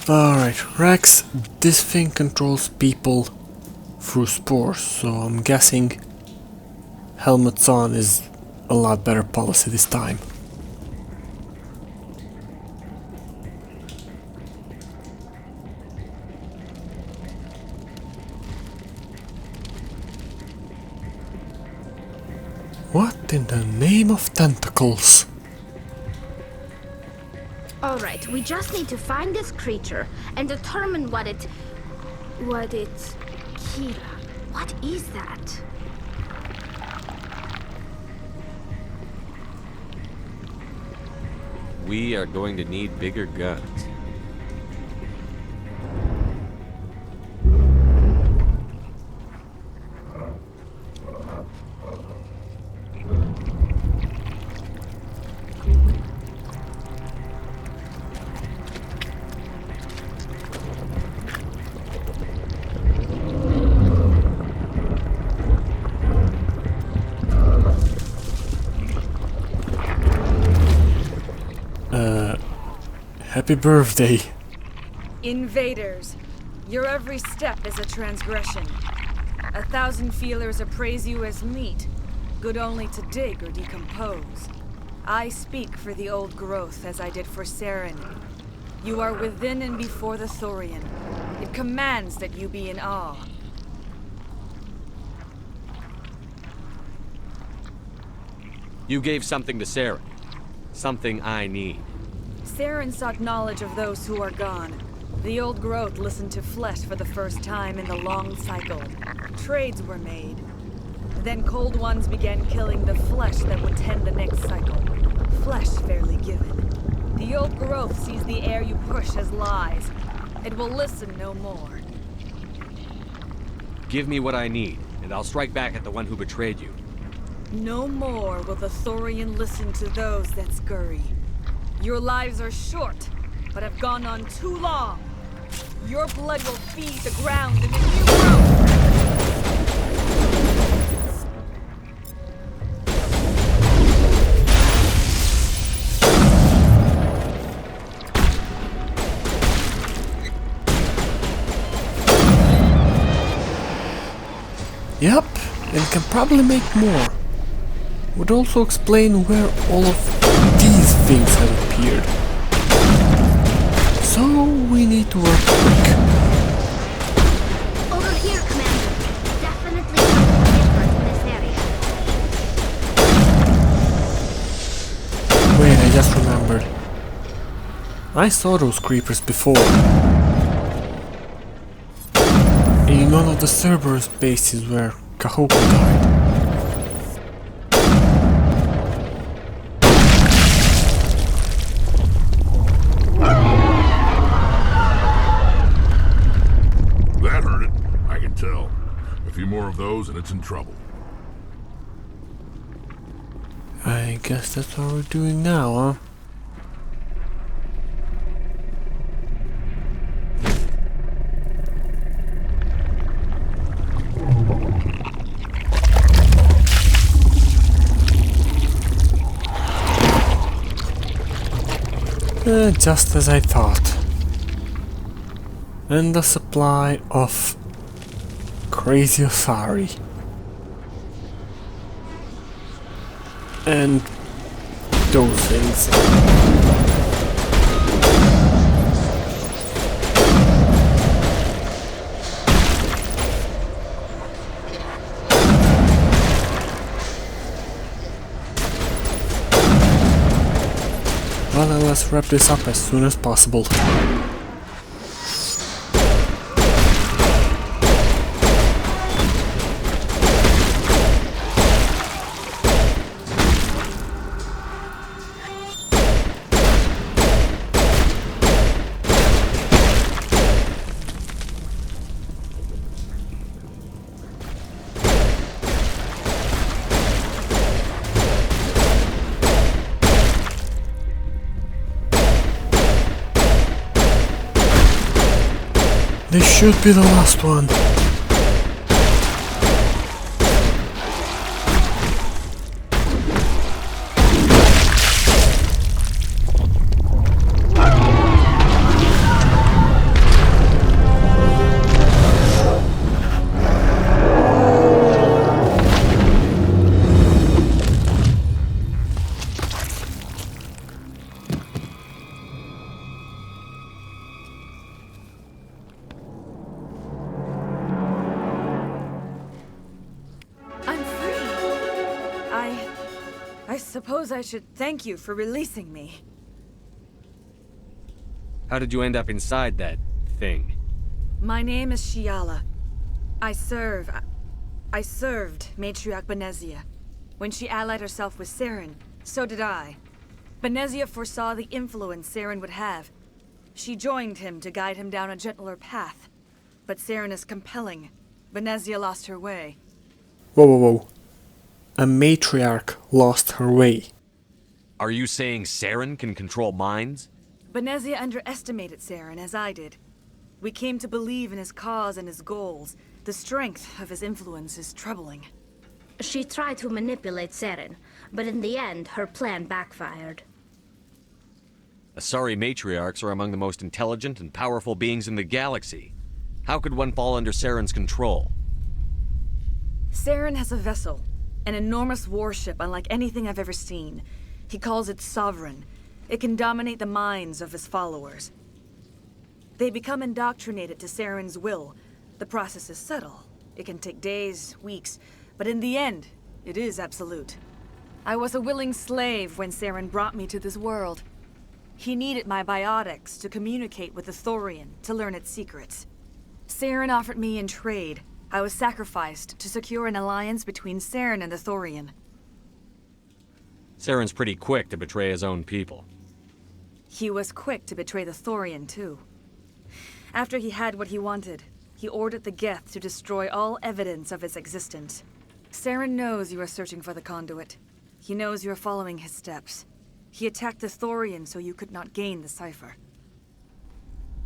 Alright, Rex, this thing controls people through spores, so I'm guessing helmets on is a lot better policy this time. What in the name of tentacles? Alright, we just need to find this creature and determine what it's... Kira. What is that? We are going to need bigger guns. Happy birthday. Invaders, your every step is a transgression. 1,000 feelers appraise you as meat, good only to dig or decompose. I speak for the old growth as I did for Saren. You are within and before the Thorian. It commands that you be in awe. You gave something to Sarah. Something I need. Saren sought knowledge of those who are gone. The old growth listened to flesh for the first time in the long cycle. Trades were made. Then cold ones began killing the flesh that would tend the next cycle. Flesh fairly given. The old growth sees the air you push as lies. It will listen no more. Give me what I need, and I'll strike back at the one who betrayed you. No more will the Thorian listen to those that scurry. Your lives are short, but have gone on too long. Your blood will feed the ground in the new growth. Yep, and can probably make more. Would also explain where all of these things have appeared. So we need to work quick. Over here, Commander. Definitely something different in this area. Wait, I just remembered. I saw those creepers before. In one of the Cerberus bases where Kahoko died. That hurt it. I can tell. A few more of those and it's in trouble. I guess that's what we're doing now, huh? Just as I thought. And a supply of crazy Thari. And those things. Well, then let's wrap this up as soon as possible. This should be the last one. I suppose I should thank you for releasing me. How did you end up inside that thing? My name is Shiala. I served Matriarch Benezia. When she allied herself with Saren, so did I. Benezia foresaw the influence Saren would have. She joined him to guide him down a gentler path. But Saren is compelling. Benezia lost her way. Whoa, whoa, whoa. A matriarch lost her way. Are you saying Saren can control minds? Benezia underestimated Saren, as I did. We came to believe in his cause and his goals. The strength of his influence is troubling. She tried to manipulate Saren, but in the end, her plan backfired. Asari matriarchs are among the most intelligent and powerful beings in the galaxy. How could one fall under Saren's control? Saren has a vessel, an enormous warship unlike anything I've ever seen. He calls it Sovereign. It can dominate the minds of his followers. They become indoctrinated to Saren's will. The process is subtle. It can take days, weeks, but in the end, it is absolute. I was a willing slave when Saren brought me to this world. He needed my biotics to communicate with the Thorian, to learn its secrets. Saren offered me in trade. I was sacrificed to secure an alliance between Saren and the Thorian. Saren's pretty quick to betray his own people. He was quick to betray the Thorian, too. After he had what he wanted, he ordered the Geth to destroy all evidence of its existence. Saren knows you are searching for the conduit. He knows you are following his steps. He attacked the Thorian so you could not gain the cipher.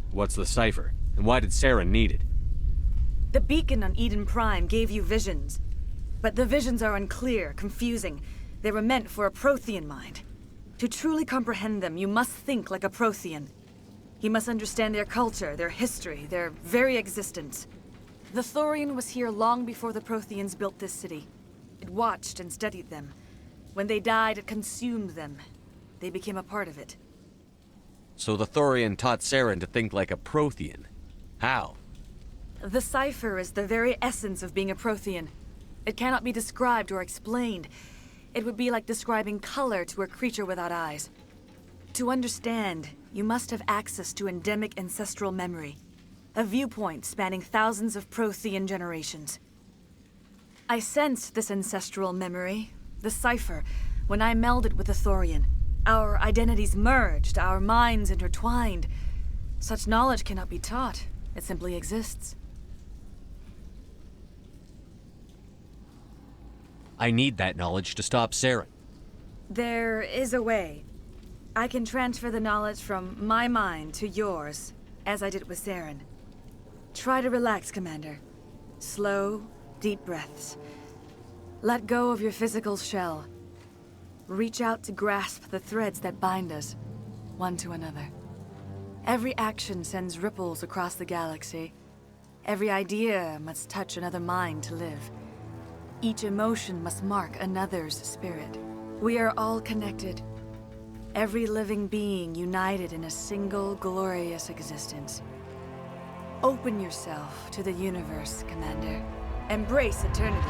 What's the cipher? And why did Saren need it? The beacon on Eden Prime gave you visions. But the visions are unclear, confusing. They were meant for a Prothean mind. To truly comprehend them, you must think like a Prothean. You must understand their culture, their history, their very existence. The Thorian was here long before the Protheans built this city. It watched and studied them. When they died, it consumed them. They became a part of it. So the Thorian taught Saren to think like a Prothean. How? The cipher is the very essence of being a Prothean. It cannot be described or explained. It would be like describing color to a creature without eyes. To understand, you must have access to endemic ancestral memory. A viewpoint spanning thousands of Prothean generations. I sensed this ancestral memory, the cipher, when I melded with the Thorian. Our identities merged, our minds intertwined. Such knowledge cannot be taught. It simply exists. I need that knowledge to stop Saren. There is a way. I can transfer the knowledge from my mind to yours, as I did with Saren. Try to relax, Commander. Slow, deep breaths. Let go of your physical shell. Reach out to grasp the threads that bind us, one to another. Every action sends ripples across the galaxy. Every idea must touch another mind to live. Each emotion must mark another's spirit. We are all connected. Every living being united in a single glorious existence. Open yourself to the universe, Commander. Embrace eternity.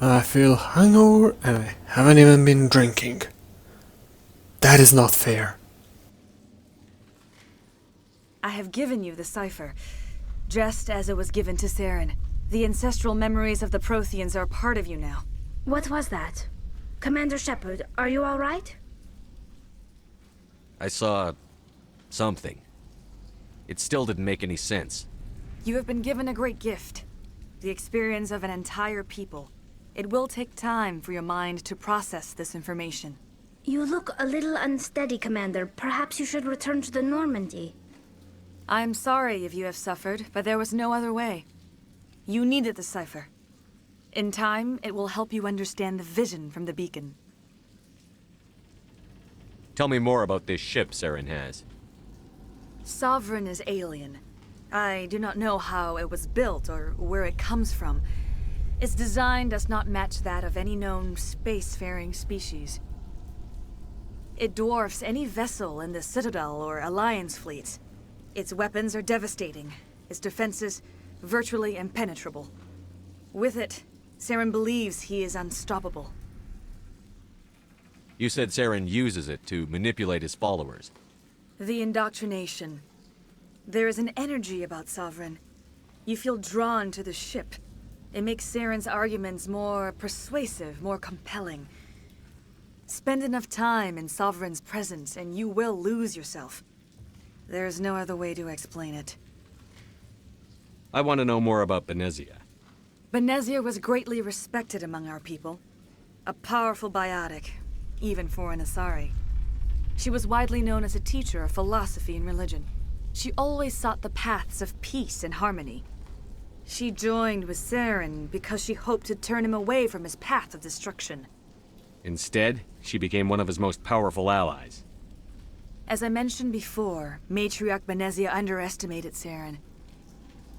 I feel hungover and I haven't even been drinking. That is not fair. I have given you the cipher, just as it was given to Saren. The ancestral memories of the Protheans are part of you now. What was that? Commander Shepard, are you all right? I saw... something. It still didn't make any sense. You have been given a great gift. The experience of an entire people. It will take time for your mind to process this information. You look a little unsteady, Commander. Perhaps you should return to the Normandy. I'm sorry if you have suffered, but there was no other way. You needed the cipher. In time, it will help you understand the vision from the beacon. Tell me more about this ship Saren has. Sovereign is alien. I do not know how it was built or where it comes from. Its design does not match that of any known spacefaring species. It dwarfs any vessel in the Citadel or Alliance fleets. Its weapons are devastating, its defenses virtually impenetrable. With it, Saren believes he is unstoppable. You said Saren uses it to manipulate his followers. The indoctrination. There is an energy about Sovereign. You feel drawn to the ship. It makes Saren's arguments more persuasive, more compelling. Spend enough time in Sovereign's presence and you will lose yourself. There is no other way to explain it. I want to know more about Benezia. Benezia was greatly respected among our people. A powerful biotic, even for an Asari. She was widely known as a teacher of philosophy and religion. She always sought the paths of peace and harmony. She joined with Saren because she hoped to turn him away from his path of destruction. Instead, she became one of his most powerful allies. As I mentioned before, Matriarch Benezia underestimated Saren.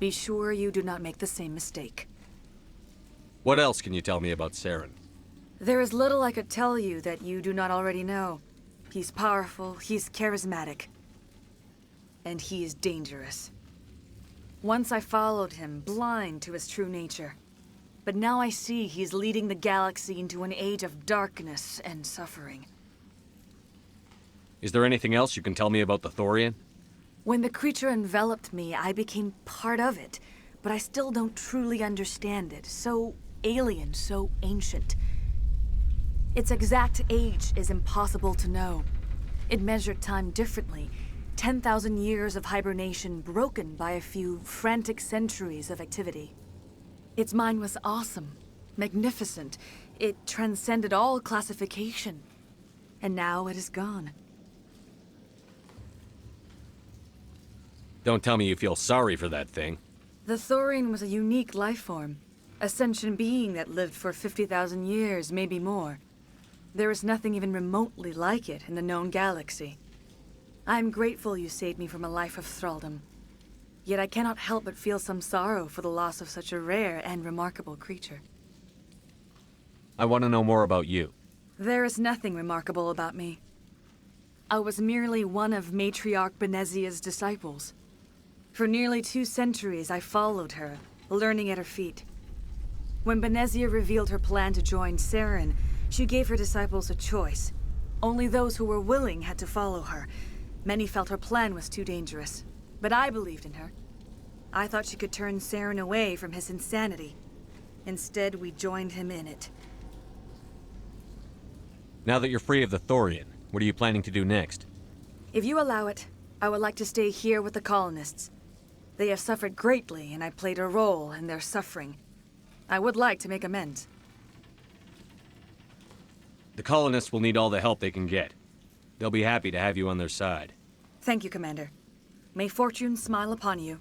Be sure you do not make the same mistake. What else can you tell me about Saren? There is little I could tell you that you do not already know. He's powerful, he's charismatic. And he is dangerous. Once I followed him, blind to his true nature. But now I see he's leading the galaxy into an age of darkness and suffering. Is there anything else you can tell me about the Thorian? When the creature enveloped me, I became part of it, but I still don't truly understand it. So alien, so ancient. Its exact age is impossible to know. It measured time differently. 10,000 years of hibernation broken by a few frantic centuries of activity. Its mind was awesome, magnificent. It transcended all classification. And now it is gone. Don't tell me you feel sorry for that thing. The Thorian was a unique life form. A sentient being that lived for 50,000 years, maybe more. There is nothing even remotely like it in the known galaxy. I'm grateful you saved me from a life of thraldom. Yet I cannot help but feel some sorrow for the loss of such a rare and remarkable creature. I want to know more about you. There is nothing remarkable about me. I was merely one of Matriarch Benezia's disciples. For nearly 2 centuries, I followed her, learning at her feet. When Benezia revealed her plan to join Saren, she gave her disciples a choice. Only those who were willing had to follow her. Many felt her plan was too dangerous, but I believed in her. I thought she could turn Saren away from his insanity. Instead, we joined him in it. Now that you're free of the Thorian, what are you planning to do next? If you allow it, I would like to stay here with the colonists. They have suffered greatly, and I played a role in their suffering. I would like to make amends. The colonists will need all the help they can get. They'll be happy to have you on their side. Thank you, Commander. May fortune smile upon you.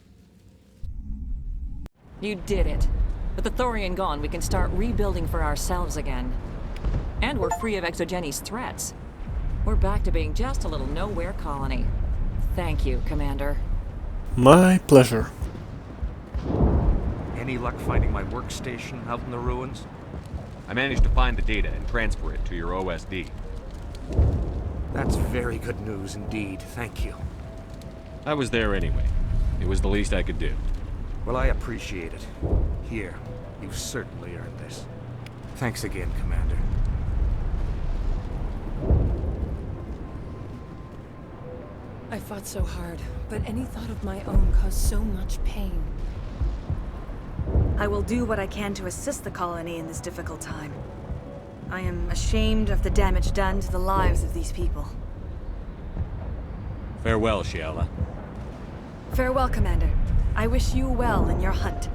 You did it. With the Thorian gone, we can start rebuilding for ourselves again. And we're free of Exogeni's threats. We're back to being just a little nowhere colony. Thank you, Commander. My pleasure. Any luck finding my workstation out in the ruins? I managed to find the data and transfer it to your OSD. That's very good news indeed, thank you. I was there anyway. It was the least I could do. Well, I appreciate it. Here, you've certainly earned this. Thanks again, Commander. I fought so hard, but any thought of my own caused so much pain. I will do what I can to assist the colony in this difficult time. I am ashamed of the damage done to the lives of these people. Farewell, Shiala. Farewell, Commander. I wish you well in your hunt.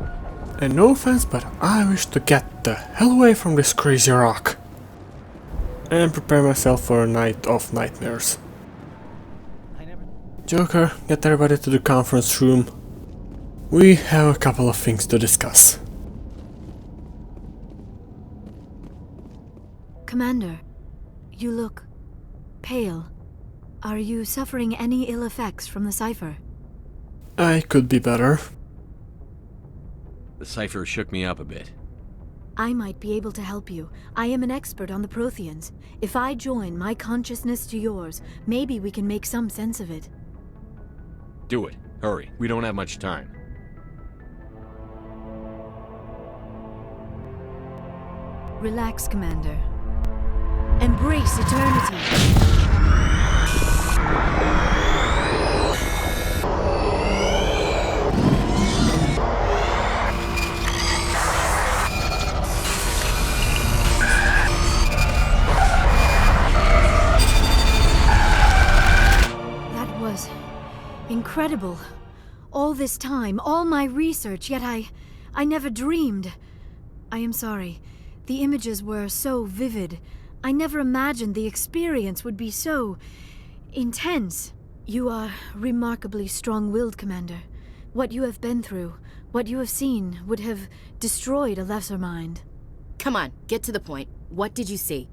And no offense, but I wish to get the hell away from this crazy rock. And prepare myself for a night of nightmares. Joker, get everybody to the conference room. We have a couple of things to discuss. Commander, you look pale. Are you suffering any ill effects from the cipher? I could be better. The cipher shook me up a bit. I might be able to help you. I am an expert on the Protheans. If I join my consciousness to yours, maybe we can make some sense of it. Do it. Hurry. We don't have much time. Relax, Commander. Embrace eternity. That was incredible. All this time, all my research, yet I never dreamed. I am sorry. The images were so vivid. I never imagined the experience would be so intense. You are remarkably strong-willed, Commander. What you have been through, what you have seen, would have destroyed a lesser mind. Come on, get to the point. What did you see?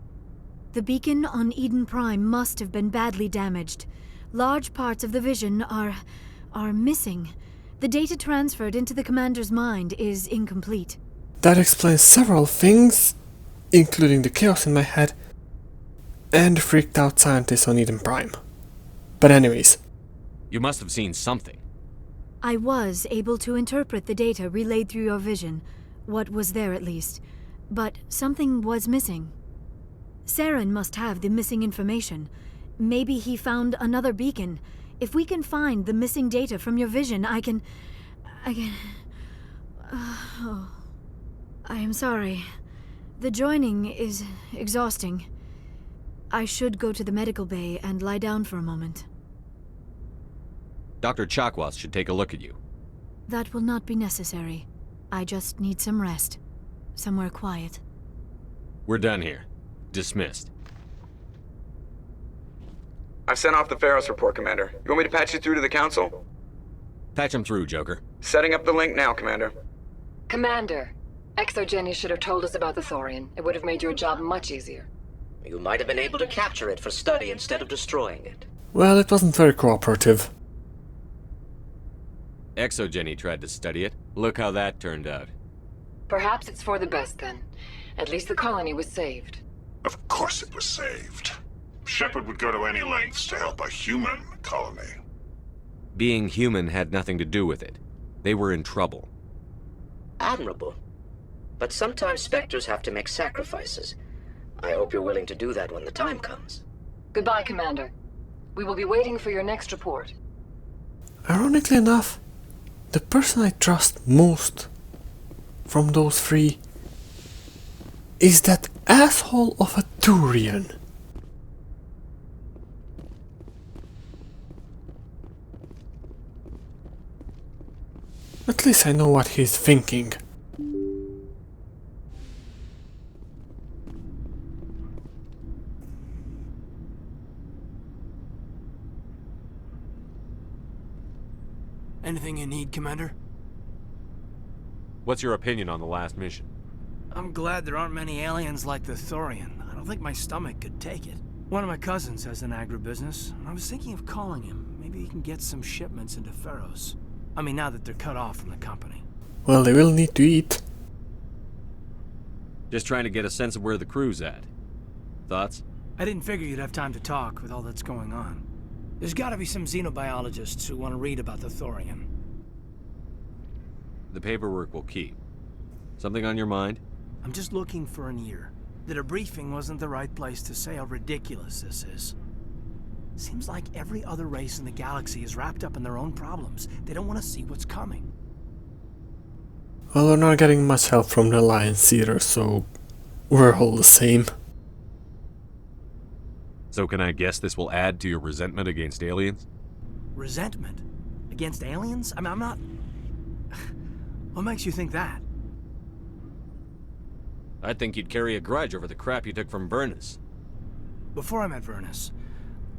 The beacon on Eden Prime must have been badly damaged. Large parts of the vision are missing. The data transferred into the Commander's mind is incomplete. That explains several things, including the chaos in my head and the freaked out scientists on Eden Prime. But anyways. You must have seen something. I was able to interpret the data relayed through your vision, what was there at least, but something was missing. Saren must have the missing information. Maybe he found another beacon. If we can find the missing data from your vision, I can... I am sorry. The joining is exhausting. I should go to the medical bay and lie down for a moment. Dr. Chakwas should take a look at you. That will not be necessary. I just need some rest. Somewhere quiet. We're done here. Dismissed. I've sent off the Pharos report, Commander. You want me to patch you through to the Council? Patch him through, Joker. Setting up the link now, Commander. Commander, Exogeny should have told us about the Thorian. It would have made your job much easier. You might have been able to capture it for study instead of destroying it. Well, it wasn't very cooperative. Exogeny tried to study it. Look how that turned out. Perhaps it's for the best then. At least the colony was saved. Of course it was saved. Shepard would go to any lengths to help a human colony. Being human had nothing to do with it. They were in trouble. Admirable. But sometimes Spectres have to make sacrifices. I hope you're willing to do that when the time comes. Goodbye, Commander. We will be waiting for your next report. Ironically enough, the person I trust most from those three is that asshole of a Thorian. At least I know what he's thinking. Anything you need, Commander? What's your opinion on the last mission? I'm glad there aren't many aliens like the Thorian. I don't think my stomach could take it. One of my cousins has an agribusiness, and I was thinking of calling him. Maybe he can get some shipments into Pharaohs. I mean, now that they're cut off from the company. Well, they will need to eat. Just trying to get a sense of where the crew's at. Thoughts? I didn't figure you'd have time to talk with all that's going on. There's gotta be some xenobiologists who want to read about the Thorian. The paperwork will keep. Something on your mind? I'm just looking for an ear. The debriefing wasn't the right place to say how ridiculous this is. Seems like every other race in the galaxy is wrapped up in their own problems. They don't want to see what's coming. Well, we're not getting much help from the Alliance either, so we're all the same. So can I guess this will add to your resentment against aliens? Resentment? Against aliens? I mean, I'm not... What makes you think that? I'd think you'd carry a grudge over the crap you took from Vernus. Before I met Vernus,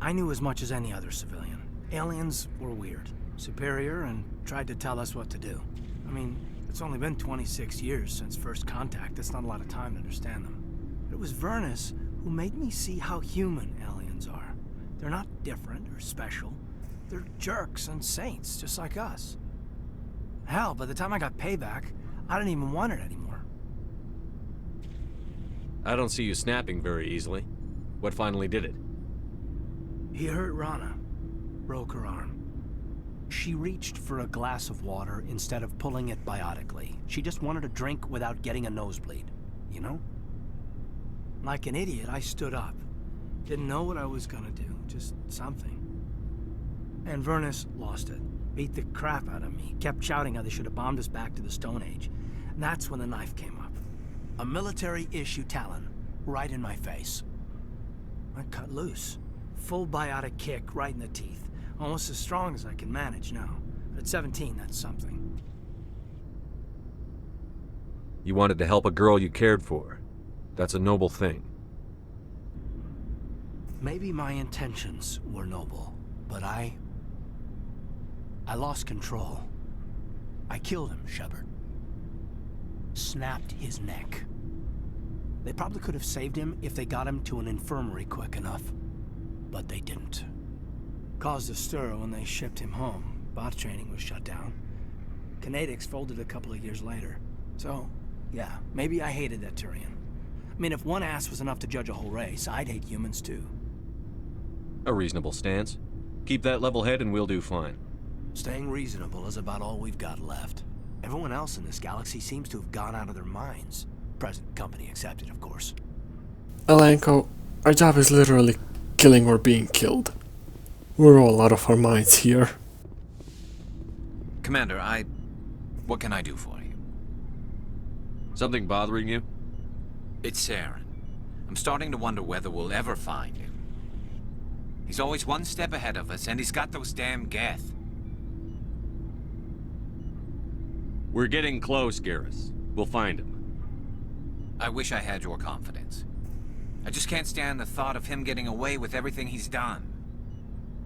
I knew as much as any other civilian. Aliens were weird, superior, and tried to tell us what to do. I mean, it's only been 26 years since first contact. That's not a lot of time to understand them. But it was Vernus who made me see how human aliens are. They're not different or special. They're jerks and saints, just like us. Hell, by the time I got payback, I didn't even want it anymore. I don't see you snapping very easily. What finally did it? He hurt Rana. Broke her arm. She reached for a glass of water instead of pulling it biotically. She just wanted a drink without getting a nosebleed, you know? Like an idiot, I stood up. Didn't know what I was gonna do, just something. And Vernus lost it. Beat the crap out of me. Kept shouting how they should have bombed us back to the Stone Age. And that's when the knife came up. A military-issue talon, right in my face. I cut loose. Full biotic kick right in the teeth. Almost as strong as I can manage now. But at 17, that's something. You wanted to help a girl you cared for. That's a noble thing. Maybe my intentions were noble, but I lost control. I killed him, Shepard. Snapped his neck. They probably could have saved him if they got him to an infirmary quick enough. But they didn't. Caused a stir when they shipped him home. Bot training was shut down. Kinetics folded a couple of years later. So, yeah, maybe I hated that Thorian. I mean, if one ass was enough to judge a whole race, I'd hate humans too. A reasonable stance. Keep that level head and we'll do fine. Staying reasonable is about all we've got left. Everyone else in this galaxy seems to have gone out of their minds. Present company accepted, of course. Alanko, our job is literally killing or being killed. We're all out of our minds here. Commander, what can I do for you? Something bothering you? It's Saren. I'm starting to wonder whether we'll ever find him. He's always one step ahead of us, and he's got those damn Geth. We're getting close, Garrus. We'll find him. I wish I had your confidence. I just can't stand the thought of him getting away with everything he's done.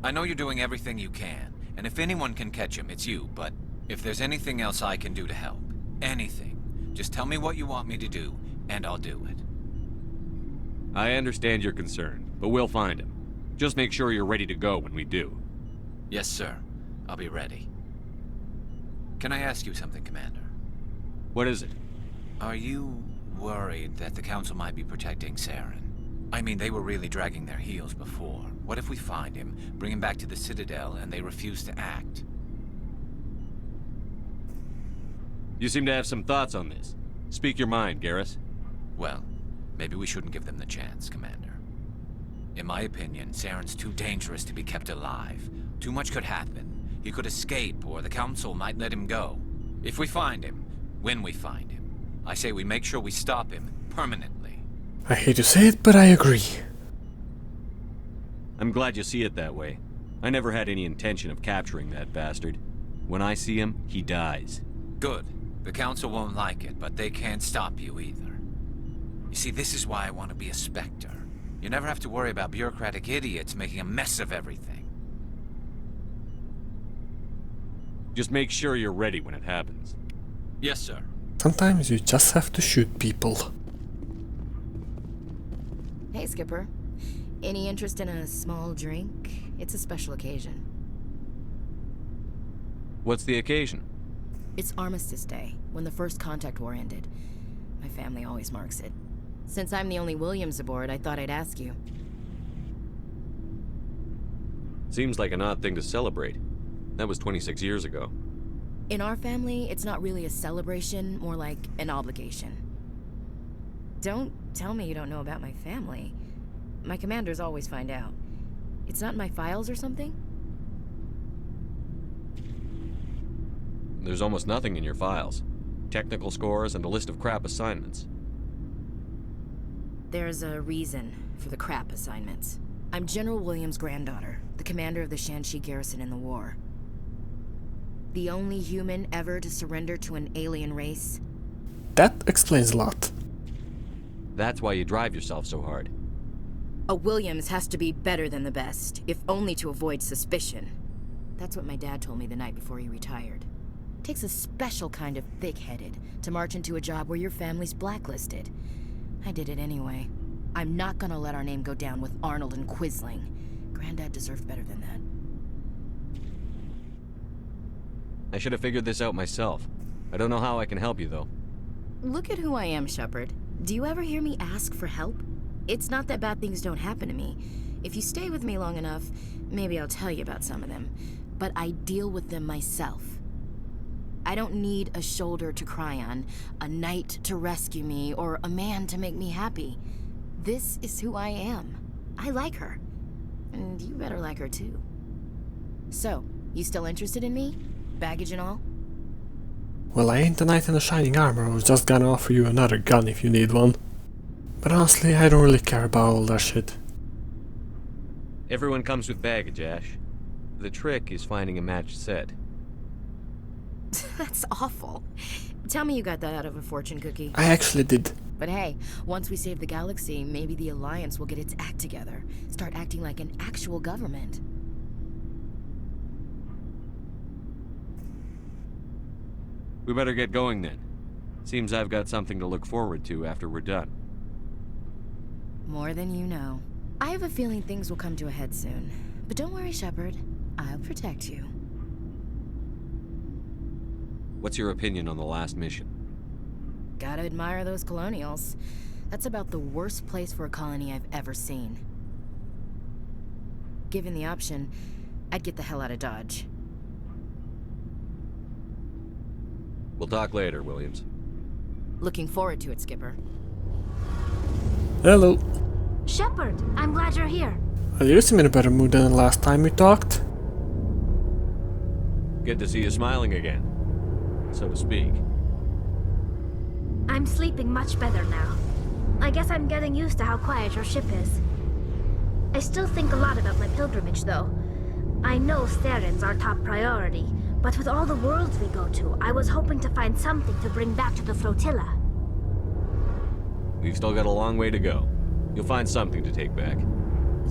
I know you're doing everything you can, and if anyone can catch him, it's you, but if there's anything else I can do to help, anything, just tell me what you want me to do, and I'll do it. I understand your concern, but we'll find him. Just make sure you're ready to go when we do. Yes, sir. I'll be ready. Can I ask you something, Commander? What is it? Are you worried that the Council might be protecting Saren? I mean, they were really dragging their heels before. What if we find him, bring him back to the Citadel, and they refuse to act? You seem to have some thoughts on this. Speak your mind, Garrus. Well, maybe we shouldn't give them the chance, Commander. In my opinion, Saren's too dangerous to be kept alive. Too much could happen. He could escape, or the Council might let him go. If we find him, when we find him, I say we make sure we stop him permanently. I hate to say it, but I agree. I'm glad you see it that way. I never had any intention of capturing that bastard. When I see him, he dies. Good. The Council won't like it, but they can't stop you either. You see, this is why I want to be a Spectre. You never have to worry about bureaucratic idiots making a mess of everything. Just make sure you're ready when it happens. Yes, sir. Sometimes you just have to shoot people. Hey, Skipper. Any interest in a small drink? It's a special occasion. What's the occasion? It's Armistice Day, when the First Contact War ended. My family always marks it. Since I'm the only Williams aboard, I thought I'd ask you. Seems like an odd thing to celebrate. That was 26 years ago. In our family, it's not really a celebration, more like an obligation. Don't tell me you don't know about my family. My commanders always find out. It's not in my files or something? There's almost nothing in your files. Technical scores and a list of crap assignments. There's a reason for the crap assignments. I'm General Williams' granddaughter, the commander of the Shanxi garrison in the war. The only human ever to surrender to an alien race. That explains a lot. That's why you drive yourself so hard. A Williams has to be better than the best, if only to avoid suspicion. That's what my dad told me the night before he retired. It takes a special kind of thick-headed to march into a job where your family's blacklisted. I did it anyway. I'm not gonna let our name go down with Arnold and Quisling. Granddad deserved better than that. I should have figured this out myself. I don't know how I can help you, though. Look at who I am, Shepard. Do you ever hear me ask for help? It's not that bad things don't happen to me. If you stay with me long enough, maybe I'll tell you about some of them. But I deal with them myself. I don't need a shoulder to cry on, a knight to rescue me, or a man to make me happy. This is who I am. I like her. And you better like her too. So, you still interested in me? Baggage and all? Well, I ain't a knight in a shining armor. I was just gonna offer you another gun if you need one. But honestly, I don't really care about all that shit. Everyone comes with baggage, Ash. The trick is finding a matched set. That's awful. Tell me you got that out of a fortune cookie. I actually did. But hey, once we save the galaxy, maybe the Alliance will get its act together. Start acting like an actual government. We better get going then. Seems I've got something to look forward to after we're done. More than you know. I have a feeling things will come to a head soon. But don't worry, Shepard. I'll protect you. What's your opinion on the last mission? Gotta admire those colonials. That's about the worst place for a colony I've ever seen. Given the option, I'd get the hell out of Dodge. We'll talk later, Williams. Looking forward to it, Skipper. Hello. Shepard, I'm glad you're here. Well, you seem in a better mood than the last time we talked. Good to see you smiling again, so to speak. I'm sleeping much better now. I guess I'm getting used to how quiet your ship is. I still think a lot about my pilgrimage, though. I know Theron's our top priority, but with all the worlds we go to, I was hoping to find something to bring back to the flotilla. We've still got a long way to go. You'll find something to take back.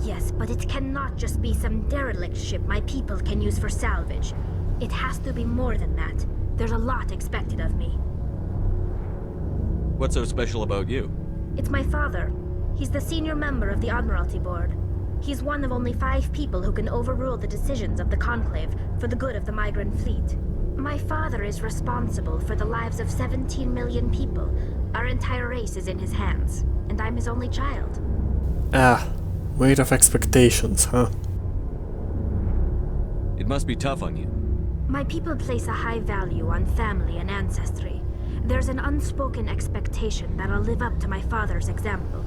Yes, but it cannot just be some derelict ship my people can use for salvage. It has to be more than that. There's a lot expected of me. What's so special about you? It's my father. He's the senior member of the Admiralty Board. He's one of only 5 people who can overrule the decisions of the Conclave for the good of the migrant fleet. My father is responsible for the lives of 17 million people. Our entire race is in his hands, and I'm his only child. Weight of expectations, huh? It must be tough on you. My people place a high value on family and ancestry. There's an unspoken expectation that I'll live up to my father's example.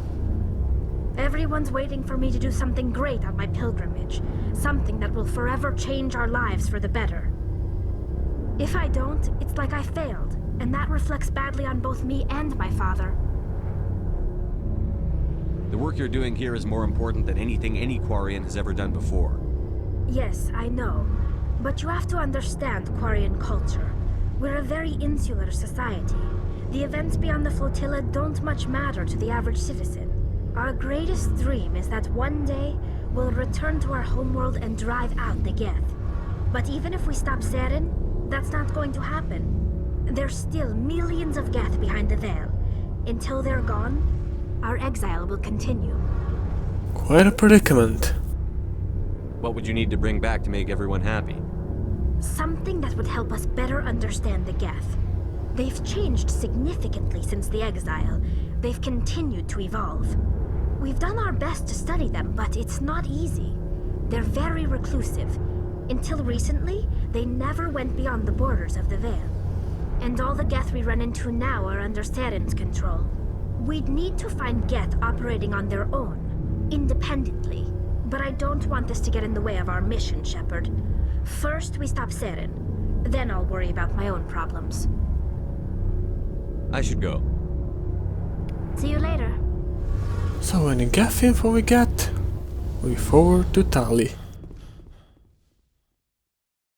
Everyone's waiting for me to do something great on my pilgrimage, something that will forever change our lives for the better. If I don't, it's like I failed, and that reflects badly on both me and my father. The work you're doing here is more important than anything any Quarian has ever done before. Yes, I know. But you have to understand Quarian culture. We're a very insular society. The events beyond the flotilla don't much matter to the average citizen. Our greatest dream is that one day we'll return to our homeworld and drive out the Geth. But even if we stop Saren, that's not going to happen. There's still millions of Geth behind the veil. Until they're gone, our exile will continue. Quite a predicament. What would you need to bring back to make everyone happy? Something that would help us better understand the Geth. They've changed significantly since the exile. They've continued to evolve. We've done our best to study them, but it's not easy. They're very reclusive. Until recently, they never went beyond the borders of the Veil. And all the Geth we run into now are under Saren's control. We'd need to find Geth operating on their own, independently. But I don't want this to get in the way of our mission, Shepard. First, we stop Saren. Then I'll worry about my own problems. I should go. See you later. So any Geth info we get, we forward to Tali.